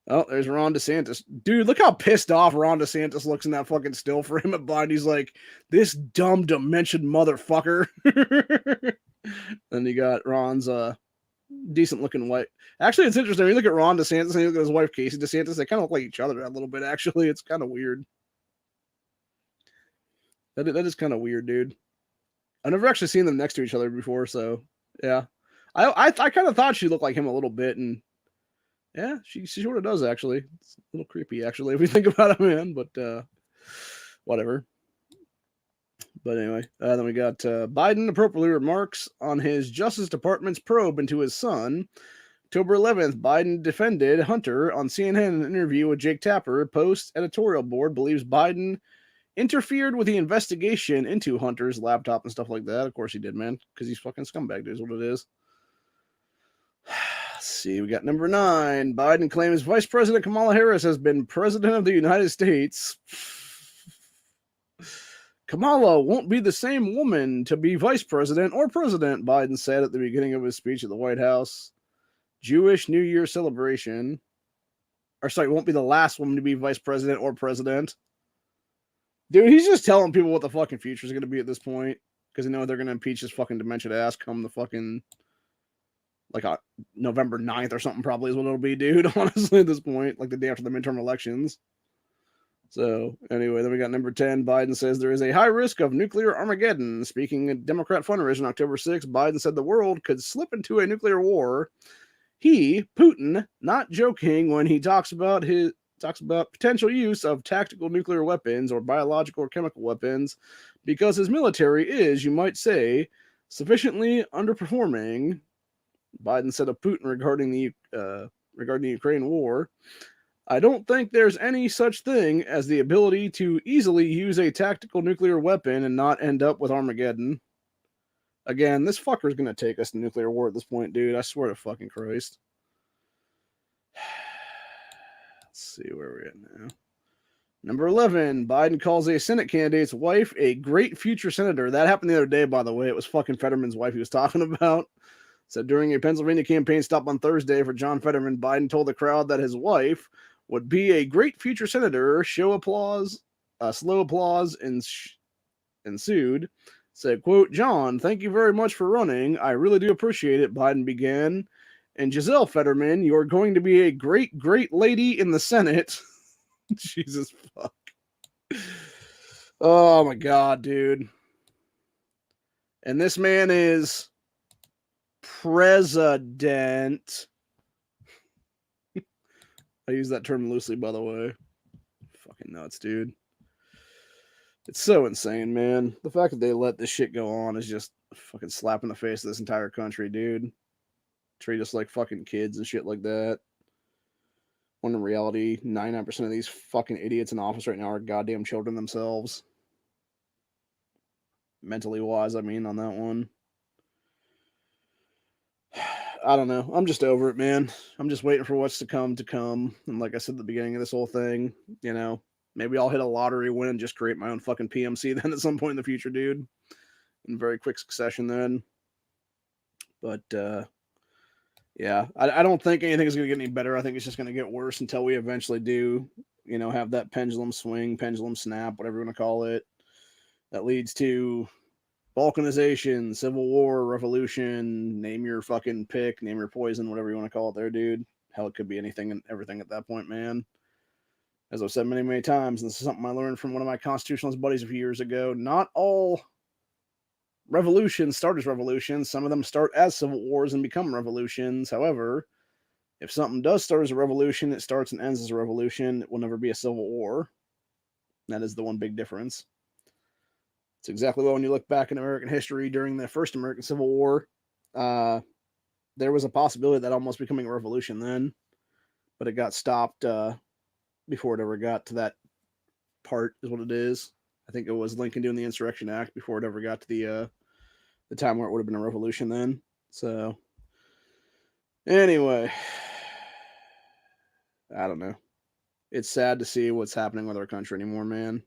Oh, there's Ron DeSantis. Dude, look how pissed off Ron DeSantis looks in that fucking still frame at Biden. He's like, this dumb, demented motherfucker. Then you got Ron's decent-looking wife. Actually, it's interesting. When you look at Ron DeSantis and you look at his wife, Casey DeSantis, they kind of look like each other a little bit, actually. It's kind of weird. That is kind of weird, dude. I've never actually seen them next to each other before, so, yeah. I kind of thought she looked like him a little bit, and yeah, she sort of does, actually. It's a little creepy, actually, if we think about it, man, but whatever. But anyway, then we got Biden appropriately remarks on his Justice Department's probe into his son. October 11th, Biden defended Hunter on CNN in an interview with Jake Tapper. Post editorial board believes Biden interfered with the investigation into Hunter's laptop and stuff like that. Of course he did, man, because he's fucking scumbag, dude, is what it is. Let's see, we got number 9. Biden claims Vice President Kamala Harris has been President of the United States. Kamala won't be the same woman to be vice president or president, Biden said at the beginning of his speech at the White House. Jewish New Year celebration. Or sorry, won't be the last woman to be vice president or president. Dude, he's just telling people what the fucking future is going to be at this point. Because they know they're going to impeach his fucking dementia ass come the fucking, like, November 9th or something probably is what it'll be, dude. Honestly, at this point. Like the day after the midterm elections. So, anyway, then we got number 10. Biden says there is a high risk of nuclear Armageddon. Speaking at Democrat fundraiser on October 6th, Biden said the world could slip into a nuclear war. He, Putin, not joking when he talks about potential use of tactical nuclear weapons or biological or chemical weapons, because his military is, you might say, sufficiently underperforming. Biden said of Putin regarding the Ukraine war. I don't think there's any such thing as the ability to easily use a tactical nuclear weapon and not end up with Armageddon. Again, this fucker's going to take us to nuclear war at this point, dude. I swear to fucking Christ. Let's see where we're at now. Number 11, Biden calls a Senate candidate's wife a great future senator. That happened the other day, by the way. It was fucking Fetterman's wife he was talking about. So during a Pennsylvania campaign stop on Thursday for John Fetterman, Biden told the crowd that his wife would be a great future senator. Slow applause ensued. Said, quote, John, thank you very much for running. I really do appreciate it, Biden began. And Giselle Fetterman, you're going to be a great, great lady in the Senate. Jesus fuck. Oh my god, dude. And this man is president. I use that term loosely, by the way. Fucking nuts, dude. It's so insane, man. The fact that they let this shit go on is just a fucking slap in the face of this entire country, dude. Treat us like fucking kids and shit like that. When in reality, 99% of these fucking idiots in office right now are goddamn children themselves. Mentally wise, I mean, on that one. I don't know. I'm just over it, man. I'm just waiting for what's to come. And like I said at the beginning of this whole thing, you know, maybe I'll hit a lottery win and just create my own fucking PMC then at some point in the future, dude. In very quick succession then. But yeah, I don't think anything is going to get any better. I think it's just going to get worse until we eventually do, you know, have that pendulum swing, pendulum snap, whatever you want to call it, that leads to balkanization, civil war, revolution, name your fucking pick, name your poison, whatever you want to call it there, dude. Hell, it could be anything and everything at that point, man. As I've said many, many times, and this is something I learned from one of my constitutionalist buddies a few years ago, not all revolutions start as revolutions. Some of them start as civil wars and become revolutions. However, if something does start as a revolution, it starts and ends as a revolution. It will never be a civil war. That is the one big difference. It's exactly when you look back in American history during the first American Civil War, there was a possibility that almost becoming a revolution then, but it got stopped before it ever got to that part, is what it is. I think it was Lincoln doing the Insurrection Act before it ever got to the time where it would have been a revolution then. So, anyway, I don't know. It's sad to see what's happening with our country anymore, man.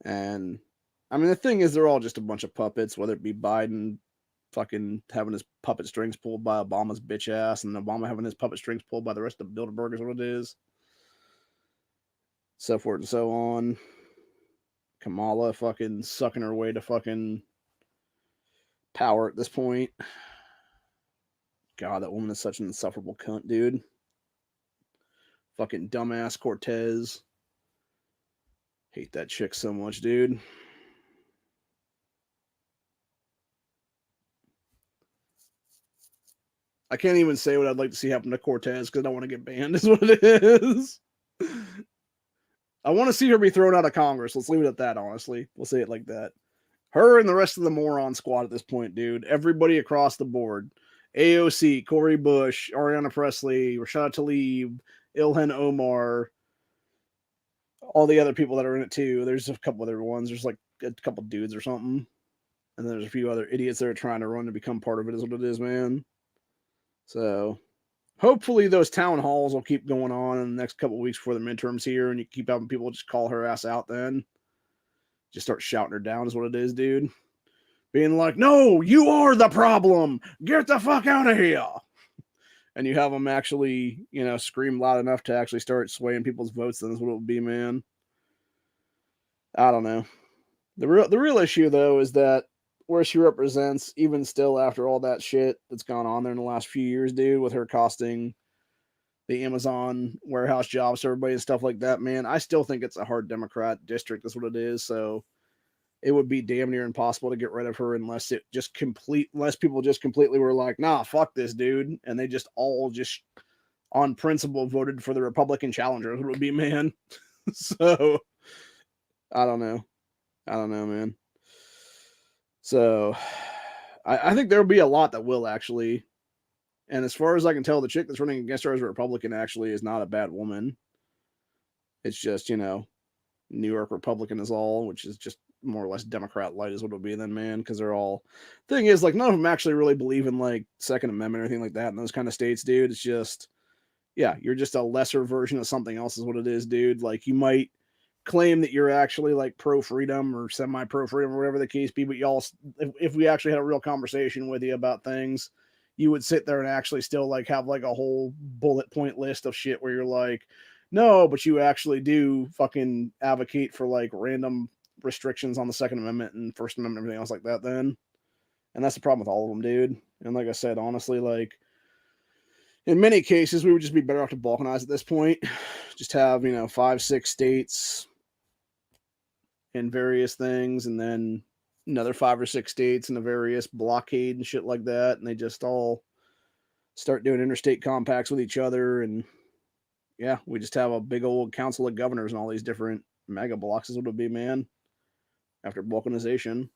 And I mean, the thing is, they're all just a bunch of puppets, whether it be Biden fucking having his puppet strings pulled by Obama's bitch ass, and Obama having his puppet strings pulled by the rest of Bilderberg is what it is. So forth and so on. Kamala fucking sucking her way to fucking power at this point. God, that woman is such an insufferable cunt, dude. Fucking dumbass Cortez. Hate that chick so much, dude. I can't even say what I'd like to see happen to Cortez because I don't want to get banned, is what it is. I want to see her be thrown out of Congress. Let's leave it at that, honestly. We'll say it like that. Her and the rest of the moron squad at this point, dude. Everybody across the board. AOC, Cori Bush, Ariana Presley, Rashad Tlaib, Ilhan Omar, all the other people that are in it too. There's a couple other ones. There's like a couple dudes or something. And then there's a few other idiots that are trying to run to become part of it, is what it is, man. So hopefully those town halls will keep going on in the next couple of weeks before the midterms here, and you keep having people just call her ass out then. Just start shouting her down is what it is, dude. Being like, no, you are the problem. Get the fuck out of here. And you have them actually, you know, scream loud enough to actually start swaying people's votes, then is what it would be, man. I don't know. The real issue, though, is that where she represents, even still after all that shit that's gone on there in the last few years, dude, with her costing the Amazon warehouse jobs to everybody and stuff like that, man, I still think it's a hard Democrat district. That's what it is. So it would be damn near impossible to get rid of her unless people just completely were like, nah, fuck this dude. And they just all just on principle voted for the Republican challenger. That's what it would be, man. So I don't know, man. So I think there'll be a lot that will actually. And as far as I can tell, the chick that's running against her as a Republican actually is not a bad woman. It's just, you know, New York Republican is all, which is just more or less Democrat light is what it'll be then, man, because they're all. Thing is, like, none of them actually really believe in, like, Second Amendment or anything like that in those kind of states, dude. It's just, yeah, you're just a lesser version of something else is what it is, dude. Like, you might claim that you're actually, like, pro-freedom or semi-pro-freedom or whatever the case be, but y'all, if we actually had a real conversation with you about things, you would sit there and actually still, like, have, like, a whole bullet point list of shit where you're like, no, but you actually do fucking advocate for, like, random restrictions on the Second Amendment and First Amendment and everything else like that then. And that's the problem with all of them, dude. And like I said, honestly, like, in many cases, we would just be better off to balkanize at this point. Just have, 5, 6 states in various things, and then another 5 or 6 states in the various blockade and shit like that. And they just all start doing interstate compacts with each other. And yeah, we just have a big old council of governors and all these different mega blocks is what it would be, man, after balkanization.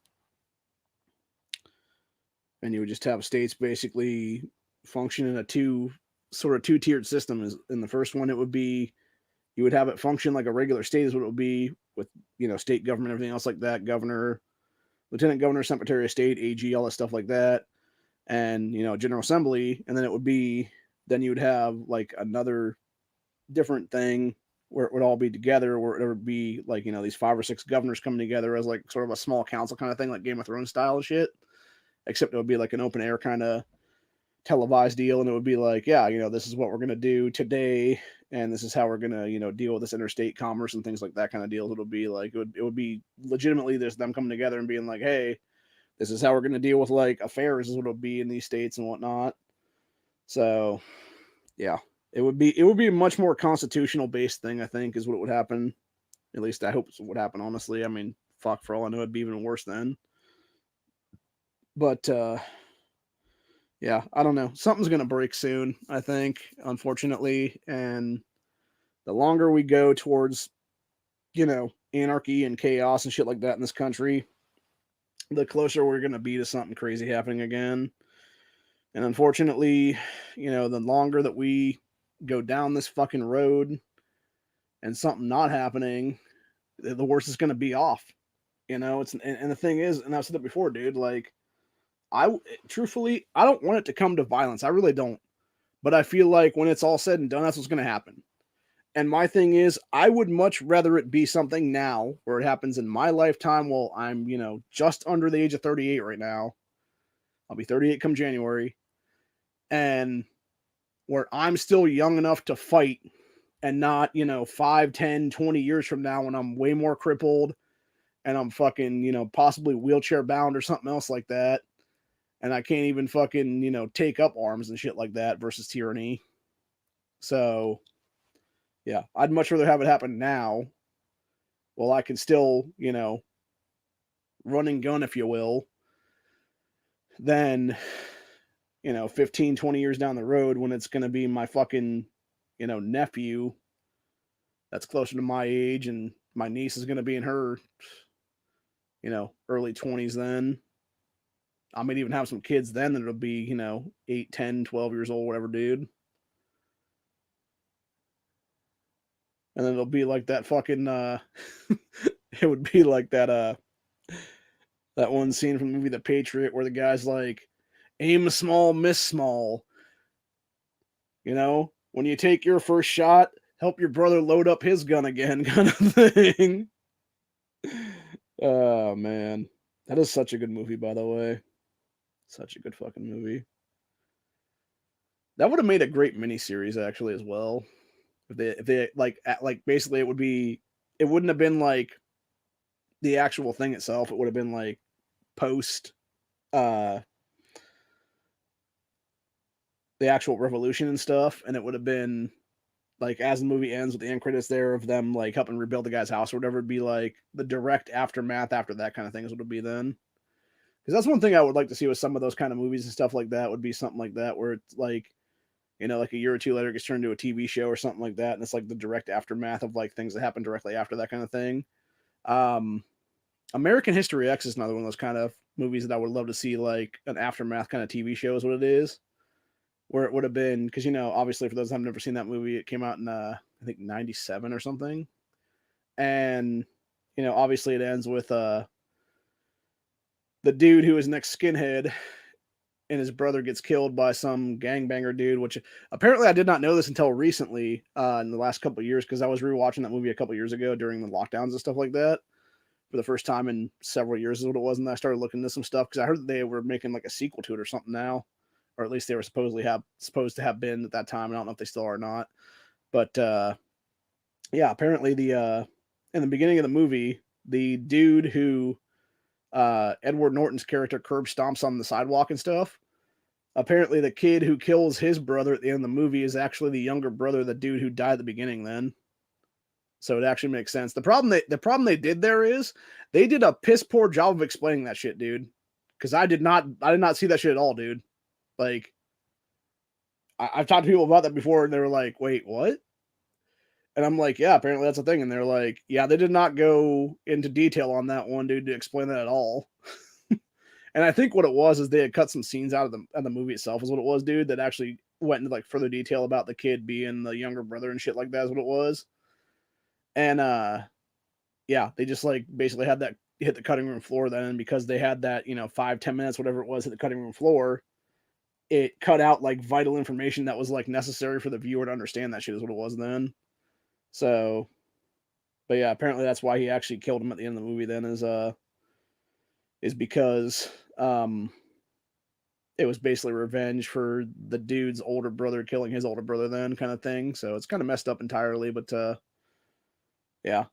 And you would just have states basically function in a two-tiered system. Is in the first one, it would be you would have it function like a regular state is what it would be with state government, everything else like that, governor, lieutenant governor, secretary of state, AG, all that stuff like that, and general assembly. And then it would be then you would have like another different thing where it would all be together, where it would be like these 5 or 6 governors coming together as like sort of a small council kind of thing, like Game of Thrones style and shit. Except it would be like an open air kind of televised deal, and it would be like, yeah, this is what we're gonna do today, and this is how we're gonna deal with this interstate commerce and things like that kind of deals. It'll be like it would be legitimately there's them coming together and being like, hey, this is how we're gonna deal with like affairs is what it'll be in these states and whatnot. So yeah, it would be a much more constitutional based thing, I think, is what would happen. At least I hope it's what would happen, honestly. I mean, fuck, for all I know, it'd be even worse then. But yeah, I don't know. Something's gonna break soon, I think, unfortunately. And the longer we go towards, anarchy and chaos and shit like that in this country, the closer we're gonna be to something crazy happening again. And unfortunately, the longer that we go down this fucking road and something not happening, the worse it's gonna be off. It's and the thing is, and I've said it before, dude, like truthfully, I don't want it to come to violence. I really don't. But I feel like when it's all said and done, that's what's going to happen. And my thing is, I would much rather it be something now where it happens in my lifetime while I'm, just under the age of 38 right now. I'll be 38 come January. And where I'm still young enough to fight and not, 5, 10, 20 years from now when I'm way more crippled and I'm fucking, possibly wheelchair bound or something else like that. And I can't even fucking, take up arms and shit like that versus tyranny. So, yeah, I'd much rather have it happen now while I can still, run and gun, if you will, than, 15, 20 years down the road when it's going to be my fucking, nephew that's closer to my age, and my niece is going to be in her, early 20s then. I might even have some kids then that'll be, 8, 10, 12 years old, whatever, dude. And then it'll be like that fucking, it would be like that one scene from the movie The Patriot where the guy's like, aim small, miss small. When you take your first shot, help your brother load up his gun again, kind of thing. Oh, man. That is such a good movie, by the way. Such a good fucking movie. That would have made a great miniseries, actually, as well. If they like basically it wouldn't have been like the actual thing itself. It would have been like post the actual revolution and stuff, and it would have been like as the movie ends with the end credits there of them like helping rebuild the guy's house or whatever. It'd be like the direct aftermath after that kind of thing is what it would be then. Because that's one thing I would like to see with some of those kind of movies and stuff like that would be something like that where it's like like a year or two later it gets turned into a TV show or something like that, and it's like the direct aftermath of like things that happen directly after that kind of thing. American History X is another one of those kind of movies that I would love to see like an aftermath kind of TV show is what it is, where it would have been because obviously for those that have never seen that movie, it came out in I think 97 or something, and obviously it ends with the dude who is next skinhead and his brother gets killed by some gangbanger dude, which apparently I did not know this until recently in the last couple of years because I was rewatching that movie a couple of years ago during the lockdowns and stuff like that for the first time in several years is what it was. And I started looking into some stuff because I heard that they were making like a sequel to it or something now, or at least they were supposed to have been at that time. I don't know if they still are or not, but yeah, apparently in the beginning of the movie, the dude who Edward Norton's character curb stomps on the sidewalk and stuff, apparently the kid who kills his brother at the end of the movie is actually the younger brother of the dude who died at the beginning then. So it actually makes sense. The problem they did there is they did a piss poor job of explaining that shit, dude. Because I did not see that shit at all, dude. Like I've talked to people about that before, and they were like, "Wait, what?" And I'm like, "Yeah, apparently that's a thing." And they're like, "Yeah, they did not go into detail on that one, dude, to explain that at all." And I think what it was is they had cut some scenes out of the movie itself, is what it was, dude. That actually went into like further detail about the kid being the younger brother and shit like that is what it was. And yeah, they just like basically had that hit the cutting room floor then, and because they had that 5-10 minutes whatever it was hit the cutting room floor, it cut out like vital information that was like necessary for the viewer to understand that shit is what it was then. So, but yeah, apparently that's why he actually killed him at the end of the movie then is because it was basically revenge for the dude's older brother killing his older brother then kind of thing. So it's kind of messed up entirely, but yeah.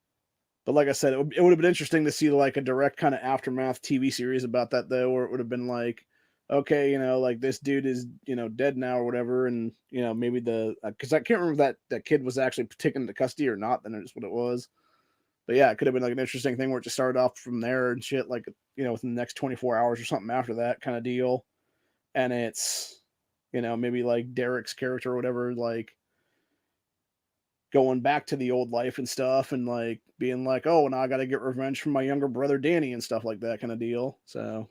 But like I said, it would have been interesting to see like a direct kind of aftermath TV series about that though, where it would have been like, okay, like this dude is dead now or whatever, and maybe the because I can't remember that kid was actually taken into custody or not. Then it's what it was. But yeah, it could have been like an interesting thing where it just started off from there and shit, like within the next 24 hours or something after that kind of deal, and it's maybe like Derek's character or whatever, like going back to the old life and stuff and like being like, oh, now I got to get revenge from my younger brother Danny and stuff like that kind of deal. So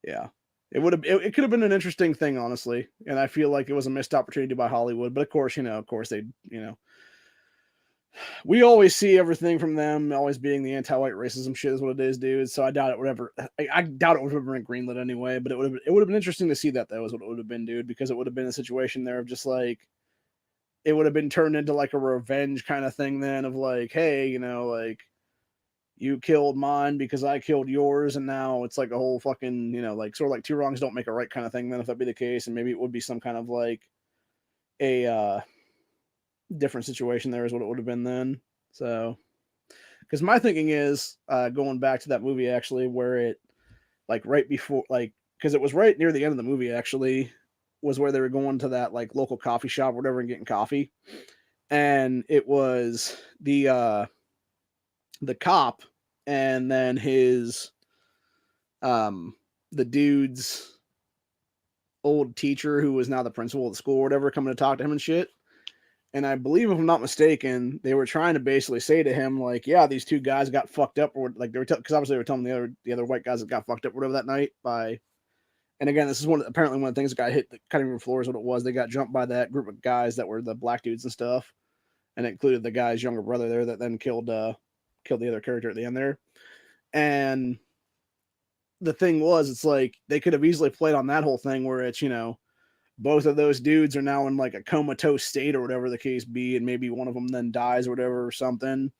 yeah, it could have been an interesting thing, honestly. And I feel like it was a missed opportunity by Hollywood, but of course, they, we always see everything from them always being the anti-white racism shit is what it is, dude. So I doubt it would ever. I doubt it would have been greenlit anyway. But it would have been interesting to see that though, is what it would have been, dude, because it would have been a situation there of just like it would have been turned into like a revenge kind of thing then of like, hey, like you killed mine because I killed yours, and now it's like a whole fucking, like sort of like two wrongs don't make a right kind of thing then if that be the case, and maybe it would be some kind of like a different situation there is what it would have been then. So because my thinking is going back to that movie actually where it like right before like because it was right near the end of the movie actually was where they were going to that like local coffee shop or whatever and getting coffee, and it was the cop and then his um the dude's old teacher who was now the principal of the school or whatever coming to talk to him and shit. And I believe, if I'm not mistaken, they were trying to basically say to him, like, yeah, these two guys got fucked up, or like they were, because obviously they were telling the other white guys that got fucked up, or whatever that night by. And again, this is apparently one of the things that got hit the cutting room floor is what it was. They got jumped by that group of guys that were the black dudes and stuff, and it included the guy's younger brother there that then killed the other character at the end there. And the thing was, it's like they could have easily played on that whole thing where it's both of those dudes are now in like a comatose state or whatever the case be, and maybe one of them then dies or whatever or something.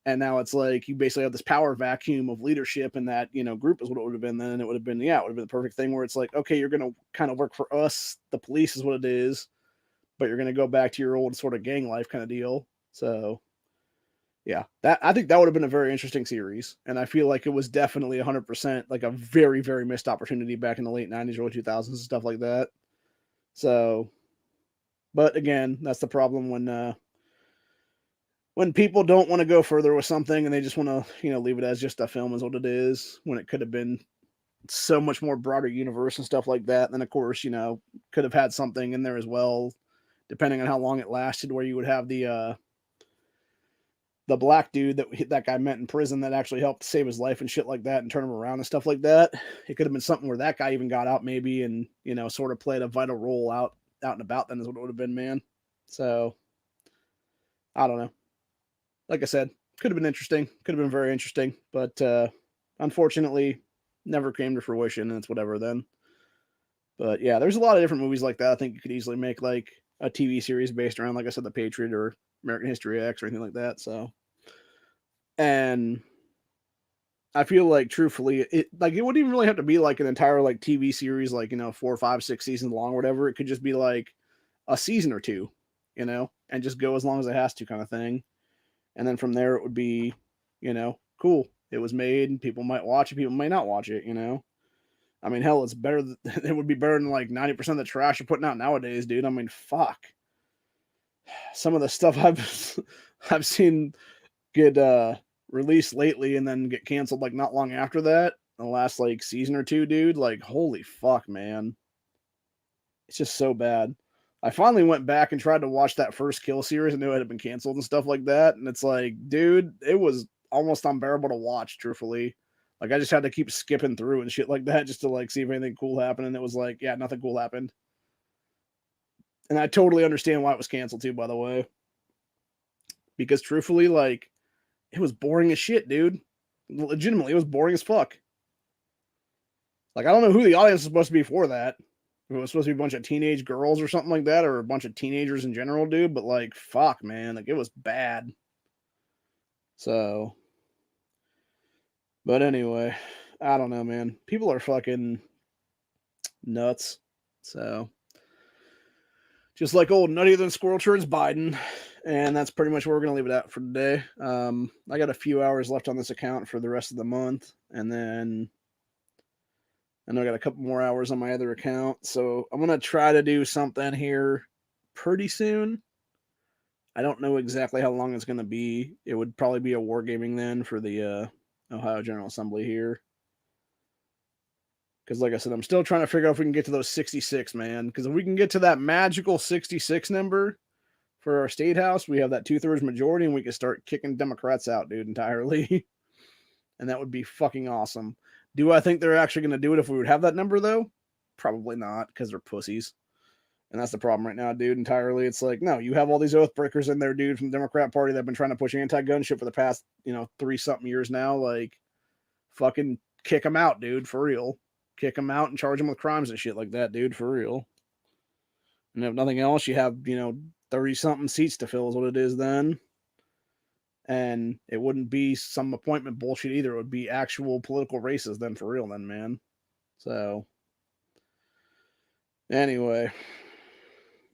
And now it's like you basically have this power vacuum of leadership in that group is what it would have been then. And it would have been it would have been the perfect thing where it's like, okay, you're gonna kind of work for us, the police is what it is, but you're gonna go back to your old sort of gang life kind of deal. So yeah, that I think that would have been a very interesting series, and I feel like it was definitely 100% like a very very missed opportunity back in the late 90s, early 2000s, and stuff like that. So, but again, that's the problem when people don't want to go further with something and they just want to leave it as just a film is what it is, when it could have been so much more broader universe and stuff like that. Then of course could have had something in there as well, depending on how long it lasted, where you would have the black dude that guy met in prison that actually helped save his life and shit like that and turn him around and stuff like that. It could have been something where that guy even got out maybe and sort of played a vital role out and about. Then is what it would have been, man. So I don't know. Like I said, could have been interesting. Could have been very interesting, but unfortunately, never came to fruition, and it's whatever then. But yeah, there's a lot of different movies like that. I think you could easily make like a TV series based around, like I said, The Patriot or American History X or anything like that. So, and I feel like truthfully, it wouldn't even really have to be like an entire like TV series, like 4, 5, 6 seasons long or whatever. It could just be like a season or two, and just go as long as it has to, kind of thing. And then from there, it would be, cool. It was made, and people might watch it, people might not watch it, I mean, hell, it's better. It would be better than like 90% of the trash you're putting out nowadays, dude. I mean, fuck. Some of the stuff I've seen get released lately and then get canceled like not long after that. The last like season or two, dude. Like, holy fuck, man. It's just so bad. I finally went back and tried to watch that first Kill series. I knew it had been canceled and stuff like that. And it's like, dude, it was almost unbearable to watch, truthfully. Like, I just had to keep skipping through and shit like that just to like see if anything cool happened. And it was like, yeah, nothing cool happened. And I totally understand why it was canceled too, by the way. Because truthfully, like, it was boring as shit, dude. Legitimately, it was boring as fuck. Like, I don't know who the audience is supposed to be for that. If it was supposed to be a bunch of teenage girls or something like that, or a bunch of teenagers in general, dude. But like, fuck, man, like it was bad. So, but anyway, I don't know, man. People are fucking nuts. So, just like old nuttier than squirrel turds Biden, and that's pretty much where we're gonna leave it at for today. I got a few hours left on this account for the rest of the month, and then I know I got a couple more hours on my other account, so I'm gonna try to do something here pretty soon. I don't know exactly how long it's gonna be. It would probably be a wargaming then for the Ohio General Assembly here, because like I said, I'm still trying to figure out if we can get to those 66, man. Because if we can get to that magical 66 number for our state house, we have that 2/3 majority, and we can start kicking Democrats out, dude, entirely. And that would be fucking awesome. Do I think they're actually going to do it if we would have that number, though? Probably not, because they're pussies. And that's the problem right now, dude, entirely. It's like, no, you have all these oath breakers in there, dude, from the Democrat Party that have been trying to push anti-gun shit for the past, 3-something years now. Like, fucking kick them out, dude, for real. Kick them out and charge them with crimes and shit like that, dude, for real. And if nothing else, you have, 30-something seats to fill is what it is then. And it wouldn't be some appointment bullshit either. It would be actual political races then for real then, man. So, anyway,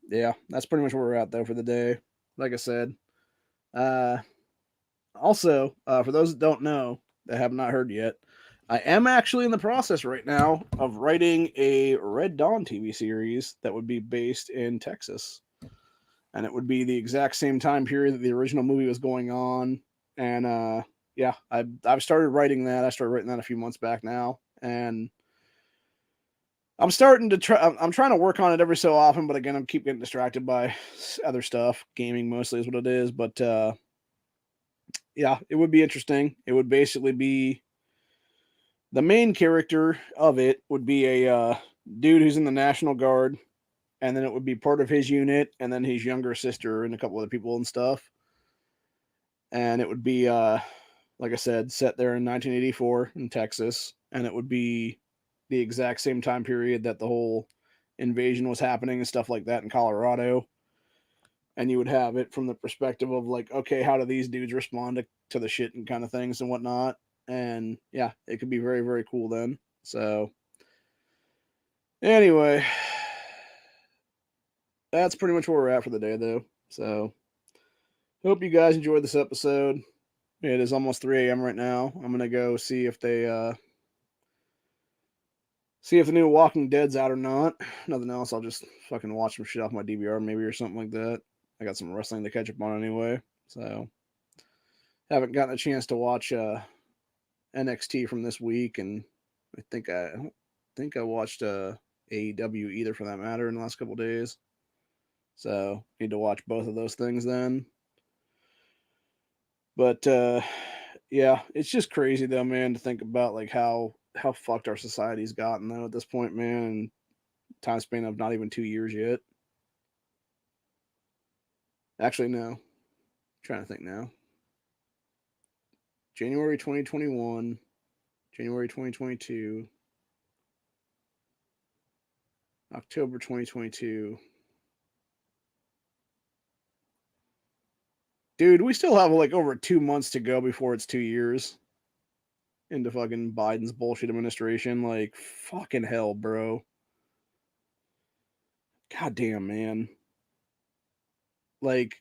yeah, that's pretty much where we're at though for the day. Like I said, also for those that don't know, that have not heard yet, I am actually in the process right now of writing a Red Dawn TV series that would be based in Texas, and it would be the exact same time period that the original movie was going on. And yeah, I've started writing that. I started writing that a few months back now, and I'm starting to try. I'm trying to work on it every so often, but again, I keep getting distracted by other stuff. Gaming mostly is what it is, but yeah, it would be interesting. It would basically be the main character of it would be a dude who's in the National Guard, and then it would be part of his unit, and then his younger sister and a couple other people and stuff. And it would be, like I said, set there in 1984 in Texas, and it would be the exact same time period that the whole invasion was happening and stuff like that in Colorado. And you would have it from the perspective of like, okay, how do these dudes respond to the shit and kind of things and whatnot? And yeah, it could be very, very cool then. So anyway, that's pretty much where we're at for the day though. So hope you guys enjoyed this episode. It is almost 3 a.m. right now. I'm gonna go see if the new Walking Dead's out or not. Nothing else. I'll just fucking watch some shit off my DVR maybe or something like that. I got some wrestling to catch up on anyway. So haven't gotten a chance to watch NXT from this week, and I don't think I watched AEW either for that matter in the last couple days. So need to watch both of those things then. But yeah, it's just crazy though, man, to think about like how fucked our society's gotten though at this point, man, and time span of not even 2 years yet. Actually, no. I'm trying to think now. January 2021, January 2022, October 2022. Dude, we still have like over 2 months to go before it's 2 years into fucking Biden's bullshit administration. Like, fucking hell, bro. God damn, man. Like,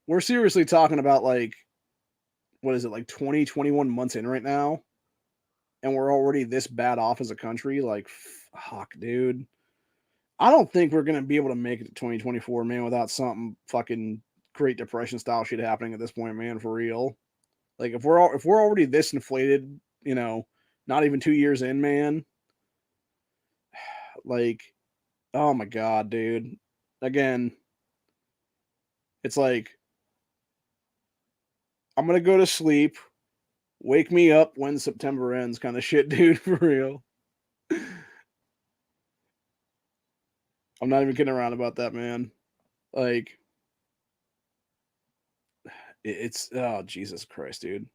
we're seriously talking about like, what is it, like 20, 21 months in right now? and we're already this bad off as a country, like, fuck, dude. I don't think we're gonna be able to make it to 2024, man, without something fucking Great Depression style shit happening at this point, man, for real. Like if we're already this inflated, not even 2 years in, man. Like, oh my god, dude. Again, it's like I'm gonna go to sleep, wake me up when September ends, kind of shit, dude, for real. I'm not even kidding around about that, man. Like, it's oh Jesus Christ, dude.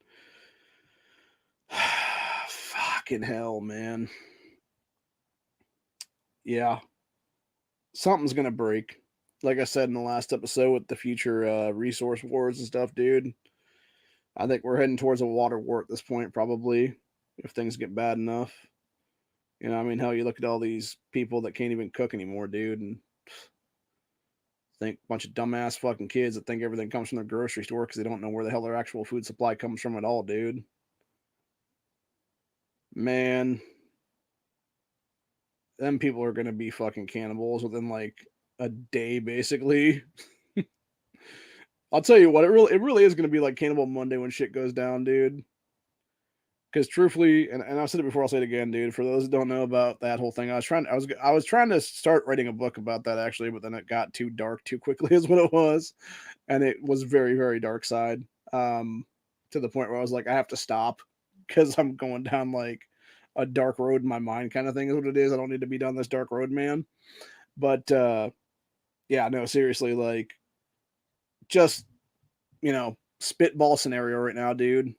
Fucking hell, man. Yeah, something's gonna break. Like I said in the last episode with the future resource wars and stuff, dude. I think we're heading towards a water war at this point, probably, if things get bad enough. I mean, hell, you look at all these people that can't even cook anymore, dude, and think a bunch of dumbass fucking kids that think everything comes from their grocery store because they don't know where the hell their actual food supply comes from at all, dude. Man, them people are gonna be fucking cannibals within like a day, basically. I'll tell you what, it really is gonna be like Cannibal Monday when shit goes down, dude. Because truthfully, and I've said it before, I'll say it again, dude. For those that don't know about that whole thing, I was trying to start writing a book about that actually, but then it got too dark too quickly, is what it was, and it was very very dark side. To the point where I was like, I have to stop because I'm going down like a dark road in my mind, kind of thing is what it is. I don't need to be down this dark road, man. But yeah, no, seriously, like just spitball scenario right now, dude.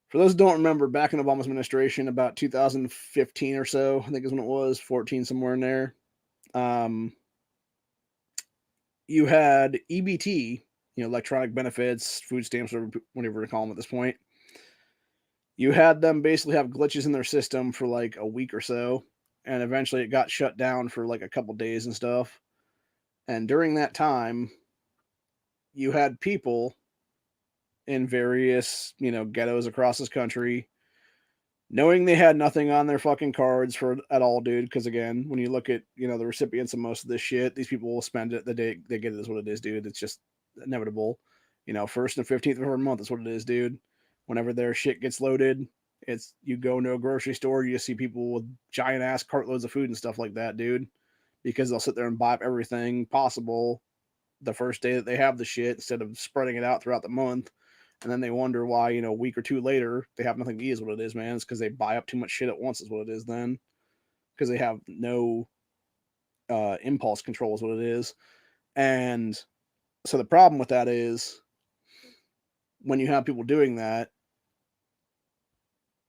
For those who don't remember, back in Obama's administration, about 2015 or so, I think is when it was, 14, somewhere in there, um, you had EBT, electronic benefits, food stamps, whatever you call them at this point. You had them basically have glitches in their system for like a week or so, and eventually it got shut down for like a couple days and stuff. And during that time, you had people in various, ghettos across this country knowing they had nothing on their fucking cards for at all, dude. Because again, when you look at the recipients of most of this shit, these people will spend it the day they get it. Is what it is, dude. It's just inevitable. First and 15th of every month is what it is, dude. Whenever their shit gets loaded, it's you go into a grocery store, you see people with giant ass cartloads of food and stuff like that, dude. Because they'll sit there and buy up everything possible the first day that they have the shit instead of spreading it out throughout the month. And then they wonder why, a week or two later, they have nothing to eat, is what it is, man. It's because they buy up too much shit at once, is what it is then. Because they have no impulse control, is what it is. And so the problem with that is when you have people doing that,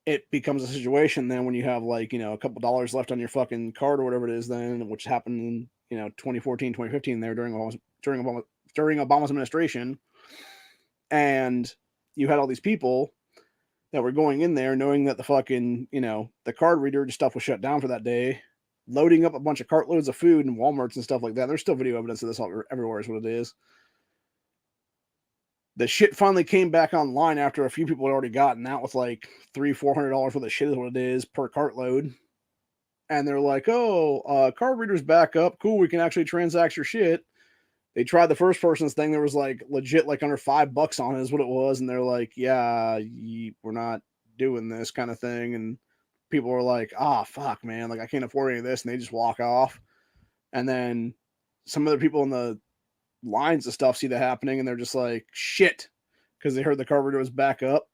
it becomes a situation then when you have like, a couple dollars left on your fucking card or whatever it is then, which happened in, 2014, 2015 there during Obama's administration. And you had all these people that were going in there knowing that the fucking, the card reader and stuff was shut down for that day, loading up a bunch of cartloads of food in Walmarts and stuff like that. There's still video evidence of this everywhere is what it is. The shit finally came back online after a few people had already gotten that with like $300-$400 worth of shit is what it is per cartload. And they're like, oh, card reader's back up. Cool, we can actually transact your shit. They tried the first person's thing. There was like legit like under $5 on it is what it was. And they're like, yeah, we're not doing this kind of thing. And people were like, fuck, man. Like I can't afford any of this. And they just walk off. And then some other people in the lines of stuff see that happening. And they're just like, shit. Because they heard the cart reader was back up.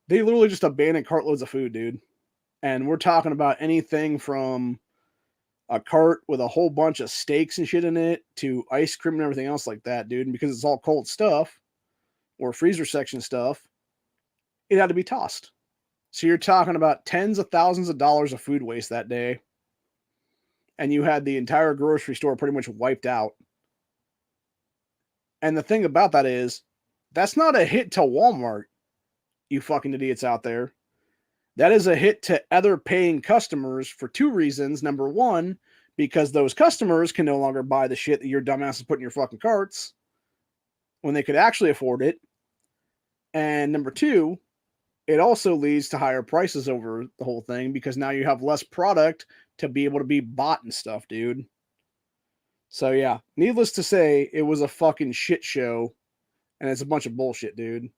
They literally just abandoned cartloads of food, dude. And we're talking about anything from a cart with a whole bunch of steaks and shit in it to ice cream and everything else like that, dude. And because it's all cold stuff or freezer section stuff, it had to be tossed. So you're talking about tens of thousands of dollars of food waste that day. And you had the entire grocery store pretty much wiped out. And the thing about that is, that's not a hit to Walmart, you fucking idiots out there. That is a hit to other paying customers for two reasons. Number one, because those customers can no longer buy the shit that your dumbass is putting in your fucking carts when they could actually afford it. And number two, it also leads to higher prices over the whole thing because now you have less product to be able to be bought and stuff, dude. So yeah, needless to say, it was a fucking shit show and it's a bunch of bullshit, dude.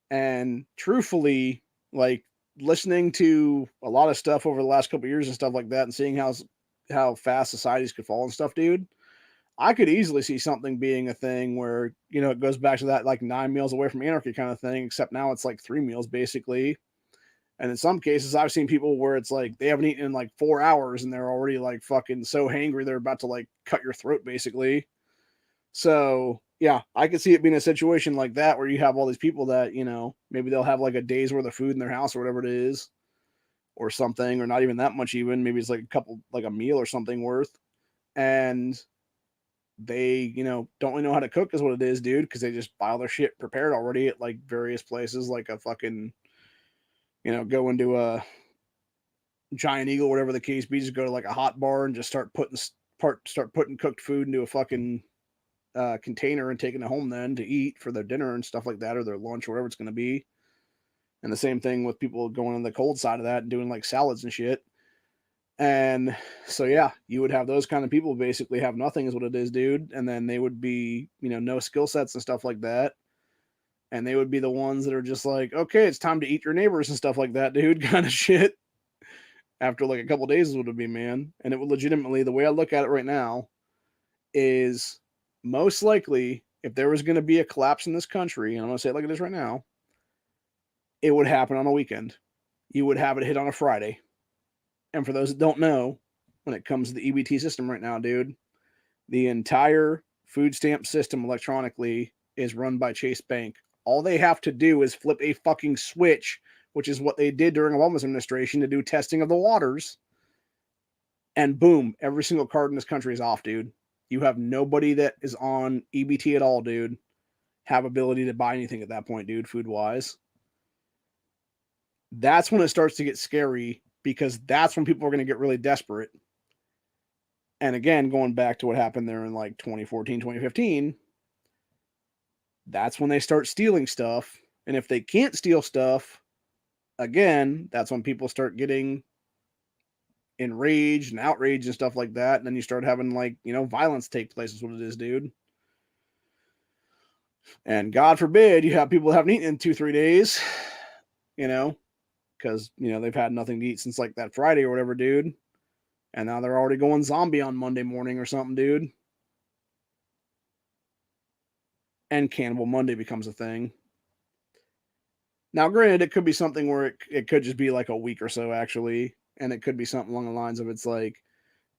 And truthfully, like listening to a lot of stuff over the last couple years and stuff like that and seeing how fast societies could fall and stuff, dude. I could easily see something being a thing where, it goes back to that like 9 meals away from anarchy kind of thing, except now it's like 3 meals basically. And in some cases, I've seen people where it's like they haven't eaten in like 4 hours and they're already like fucking so hangry they're about to like cut your throat basically. So yeah, I could see it being a situation like that where you have all these people that, maybe they'll have like a day's worth of food in their house or whatever it is, or something, or not even that much even. Maybe it's like a couple, like a meal or something worth. And they, don't really know how to cook is what it is, dude, because they just buy all their shit prepared already at like various places, like a fucking, go into a Giant Eagle, whatever the case be, just go to like a hot bar and just start putting cooked food into a fucking container and taking it home then to eat for their dinner and stuff like that, or their lunch, or whatever it's going to be. And the same thing with people going on the cold side of that and doing like salads and shit. And so yeah, you would have those kind of people basically have nothing is what it is, dude. And then they would be, no skill sets and stuff like that. And they would be the ones that are just like, okay, it's time to eat your neighbors and stuff like that, dude, kind of shit. After like a couple days is what it would be, man. And it would legitimately, the way I look at it right now, is most likely if there was going to be a collapse in this country, and I'm going to say it like it is right now, it would happen on a weekend. You would have it hit on a Friday. And for those that don't know, when it comes to the EBT system right now, dude, the entire food stamp system electronically is run by Chase Bank. All they have to do is flip a fucking switch, which is what they did during Obama's administration to do testing of the waters. And boom, every single card in this country is off, dude. You have nobody that is on EBT at all, dude, have ability to buy anything at that point, dude, food wise. That's when it starts to get scary because that's when people are going to get really desperate. And again, going back to what happened there in like 2014, 2015, that's when they start stealing stuff. And if they can't steal stuff, again, that's when people start getting enraged and outraged and stuff like that. And then you start having like, violence take place is what it is, dude. And God forbid you have people that haven't eaten in 2-3 days, because, they've had nothing to eat since like that Friday or whatever, dude. And now they're already going zombie on Monday morning or something, dude. And Cannibal Monday becomes a thing. Now, granted, it could be something where it could just be like a week or so, actually. And it could be something along the lines of it's like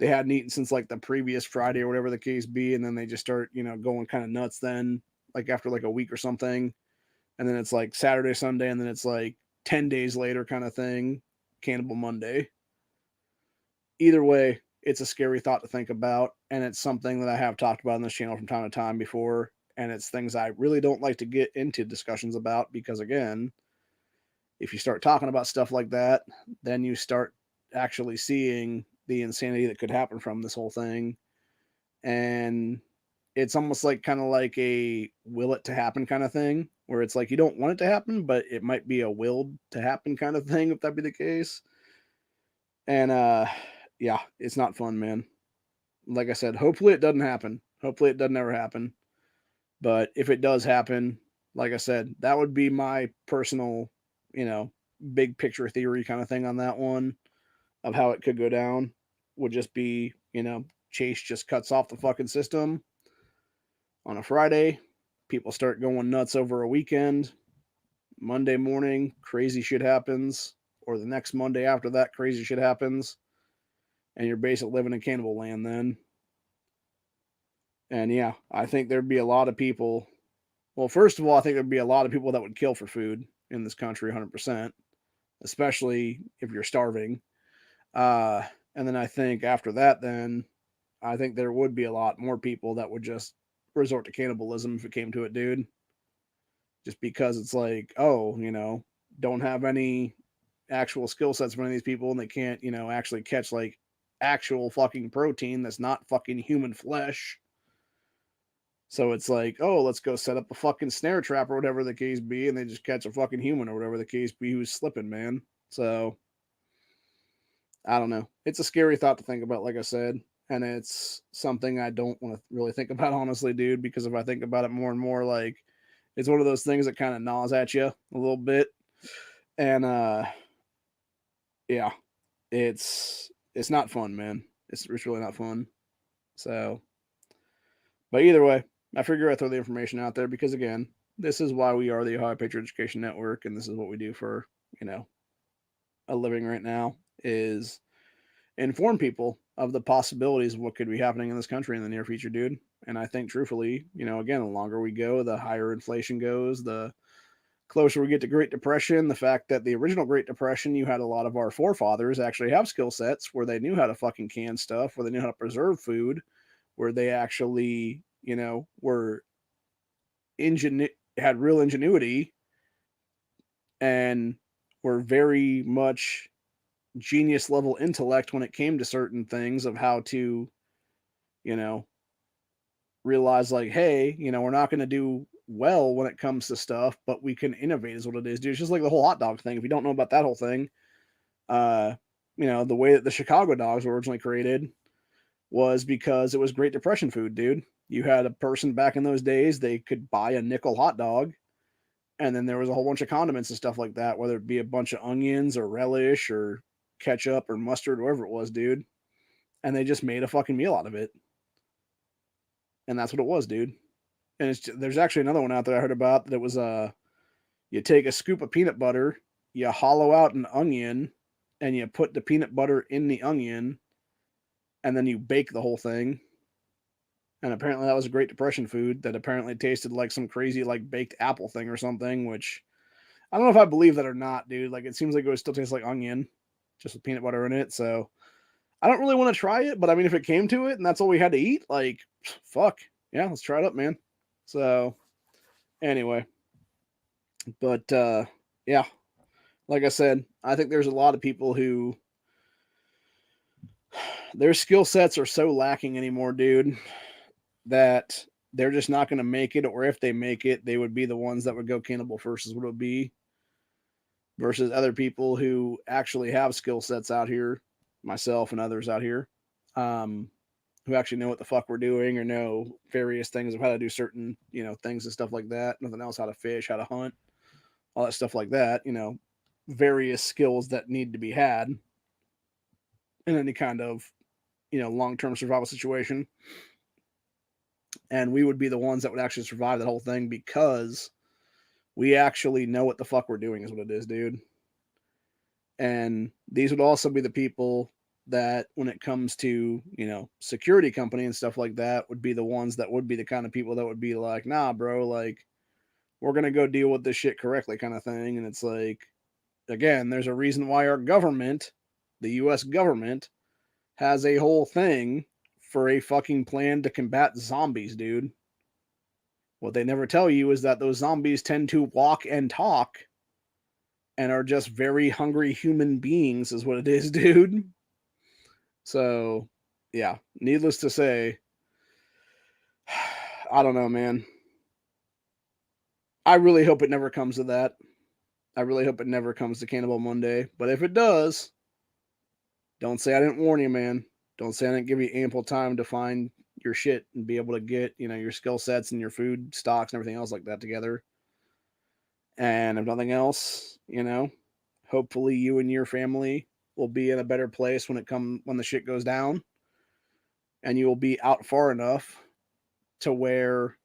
they hadn't eaten since like the previous Friday or whatever the case be. And then they just start, going kind of nuts then, like after like a week or something. And then it's like Saturday, Sunday, and then it's like 10 days later kind of thing, Cannibal Monday. Either way, it's a scary thought to think about. And it's something that I have talked about on this channel from time to time before. And it's things I really don't like to get into discussions about because, again, if you start talking about stuff like that, then you start actually seeing the insanity that could happen from this whole thing. And it's almost like kind of like a will it to happen kind of thing, where it's like you don't want it to happen, but it might be a willed to happen kind of thing, if that be the case. And yeah, it's not fun, man. Like I said, hopefully it doesn't happen. Hopefully it doesn't ever happen. But if it does happen, like I said, that would be my personal, you know, big picture theory kind of thing on that one of how it could go down. Would just be, Chase just cuts off the fucking system on a Friday. People start going nuts over a weekend. Monday morning, crazy shit happens. Or the next Monday after that, crazy shit happens. And you're basically living in cannibal land then. And yeah, I think there'd be a lot of people. Well, first of all, I think there'd be a lot of people that would kill for food in this country 100%, especially if you're starving. And then I think after that, then I think there would be a lot more people that would just resort to cannibalism if it came to it, dude. Just because it's like, oh, don't have any actual skill sets for any of these people and they can't, actually catch like actual fucking protein that's not fucking human flesh. So it's like, oh, let's go set up a fucking snare trap or whatever the case be, and they just catch a fucking human or whatever the case be who's slipping, man. So I don't know. It's a scary thought to think about, like I said, and it's something I don't want to really think about, honestly, dude. Because if I think about it more and more, like it's one of those things that kind of gnaws at you a little bit, and yeah, it's not fun, man. It's really not fun. So, but either way, I figure I throw the information out there because again, this is why we are the Ohio Patriot Education Network, and this is what we do for you know a living right now is inform people of the possibilities of what could be happening in this country in the near future, dude. And I think, truthfully, again, the longer we go, the higher inflation goes, the closer we get to Great Depression. The fact that the original Great Depression, you had a lot of our forefathers actually have skill sets where they knew how to fucking can stuff, where they knew how to preserve food, where they actually, were had real ingenuity and were very much genius level intellect when it came to certain things of how to, you know, realize like, hey, we're not going to do well when it comes to stuff, but we can innovate is what it is, dude. It's just like the whole hot dog thing. If you don't know about that whole thing, uh, the way that the Chicago dogs were originally created was because it was Great Depression food, dude. You had a person back in those days, they could buy a nickel hot dog, and then there was a whole bunch of condiments and stuff like that, whether it be a bunch of onions or relish or ketchup or mustard, whatever it was, dude. And they just made a fucking meal out of it. And that's what it was, dude. And there's actually another one out there I heard about that was you take a scoop of peanut butter, you hollow out an onion, and you put the peanut butter in the onion, and then you bake the whole thing. And apparently that was a Great Depression food that apparently tasted like some crazy like baked apple thing or something, which I don't know if I believe that or not, dude. Like it seems like it would still taste like onion, just with peanut butter in it. So I don't really want to try it, but I mean, if it came to it and that's all we had to eat, like, fuck, yeah, let's try it up, man. So anyway, but yeah, like I said, I think there's a lot of people who their skill sets are so lacking anymore, dude, that they're just not going to make it, or if they make it, they would be the ones that would go cannibal first, is what it would be, versus other people who actually have skill sets out here, myself and others out here, um, who actually know what the fuck we're doing or know various things of how to do certain, things and stuff like that. Nothing else, how to fish, how to hunt, all that stuff like that, various skills that need to be had in any kind of, long-term survival situation. And we would be the ones that would actually survive that whole thing because we actually know what the fuck we're doing is what it is, dude. And these would also be the people that when it comes to, security company and stuff like that would be the ones that would be the kind of people that would be like, nah, bro, like we're going to go deal with this shit correctly kind of thing. And it's like, again, there's a reason why our government, the US government, has a whole thing for a fucking plan to combat zombies, dude. What they never tell you is that those zombies tend to walk and talk and are just very hungry human beings, is what it is, dude. So, yeah, needless to say, I don't know, man. I really hope it never comes to that. I really hope it never comes to Cannibal Monday. But if it does, don't say I didn't warn you, man. Don't say I didn't give you ample time to find your shit and be able to get, your skill sets and your food stocks and everything else like that together. And if nothing else, hopefully you and your family will be in a better place when the shit goes down, and you will be out far enough to where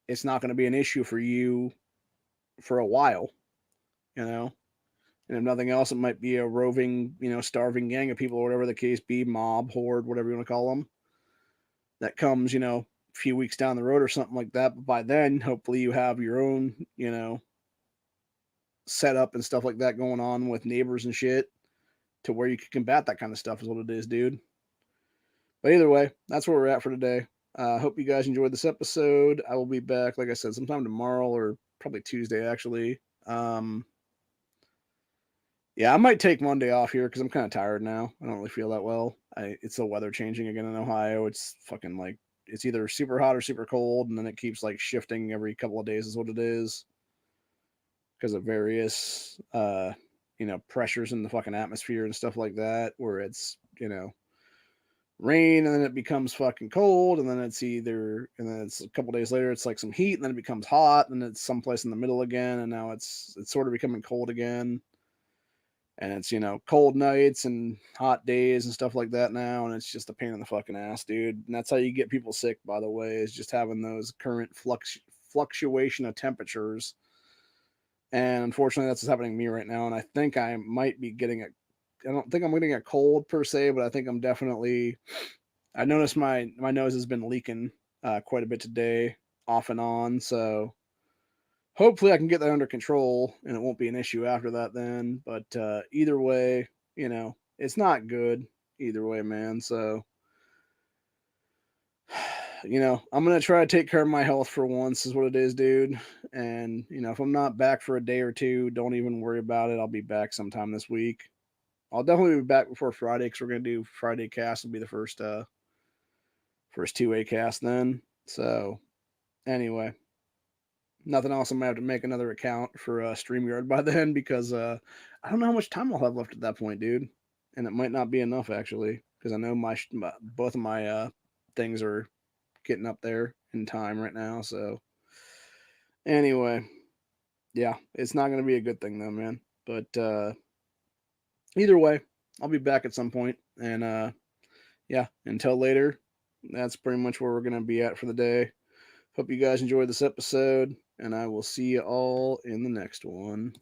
it's not going to be an issue for you for a while, And if nothing else, it might be a roving, starving gang of people or whatever the case be, mob, horde, whatever you want to call them, that comes, a few weeks down the road or something like that. But by then, hopefully you have your own, setup and stuff like that going on with neighbors and shit to where you can combat that kind of stuff is what it is, dude. But either way, that's where we're at for today. Hope you guys enjoyed this episode. I will be back, like I said, sometime tomorrow or probably Tuesday, actually. Yeah, I might take Monday off here because I'm kind of tired now. I don't really feel that well. It's the weather changing again in Ohio. It's fucking like it's either super hot or super cold, and then it keeps like shifting every couple of days is what it is, because of various pressures in the fucking atmosphere and stuff like that, where it's rain and then it becomes fucking cold, and then it's a couple days later it's like some heat, and then it becomes hot, and it's someplace in the middle again, and now it's sort of becoming cold again. And it's cold nights and hot days and stuff like that now, and it's just a pain in the fucking ass, dude. And that's how you get people sick, by the way, is just having those current fluctuation of temperatures. And unfortunately that's what's happening to me right now, and I think I might be getting it. I don't think I'm getting a cold per se, but I think I'm definitely. I noticed my nose has been leaking quite a bit today, off and on. So hopefully I can get that under control, and it won't be an issue after that. Then, but either way, it's not good either way, man. So I'm gonna try to take care of my health for once, is what it is, dude. And if I'm not back for a day or two, don't even worry about it. I'll be back sometime this week. I'll definitely be back before Friday, because we're gonna do Friday cast. Will be the first 2A cast then. So anyway, nothing else. I'm gonna have to make another account for StreamYard by then, because I don't know how much time I'll have left at that point, dude. And it might not be enough, actually, because I know both of my things are getting up there in time right now. So anyway, yeah, it's not gonna be a good thing though, man. But either way, I'll be back at some point, and yeah, until later, that's pretty much where we're gonna be at for the day. Hope you guys enjoyed this episode, and I will see you all in the next one.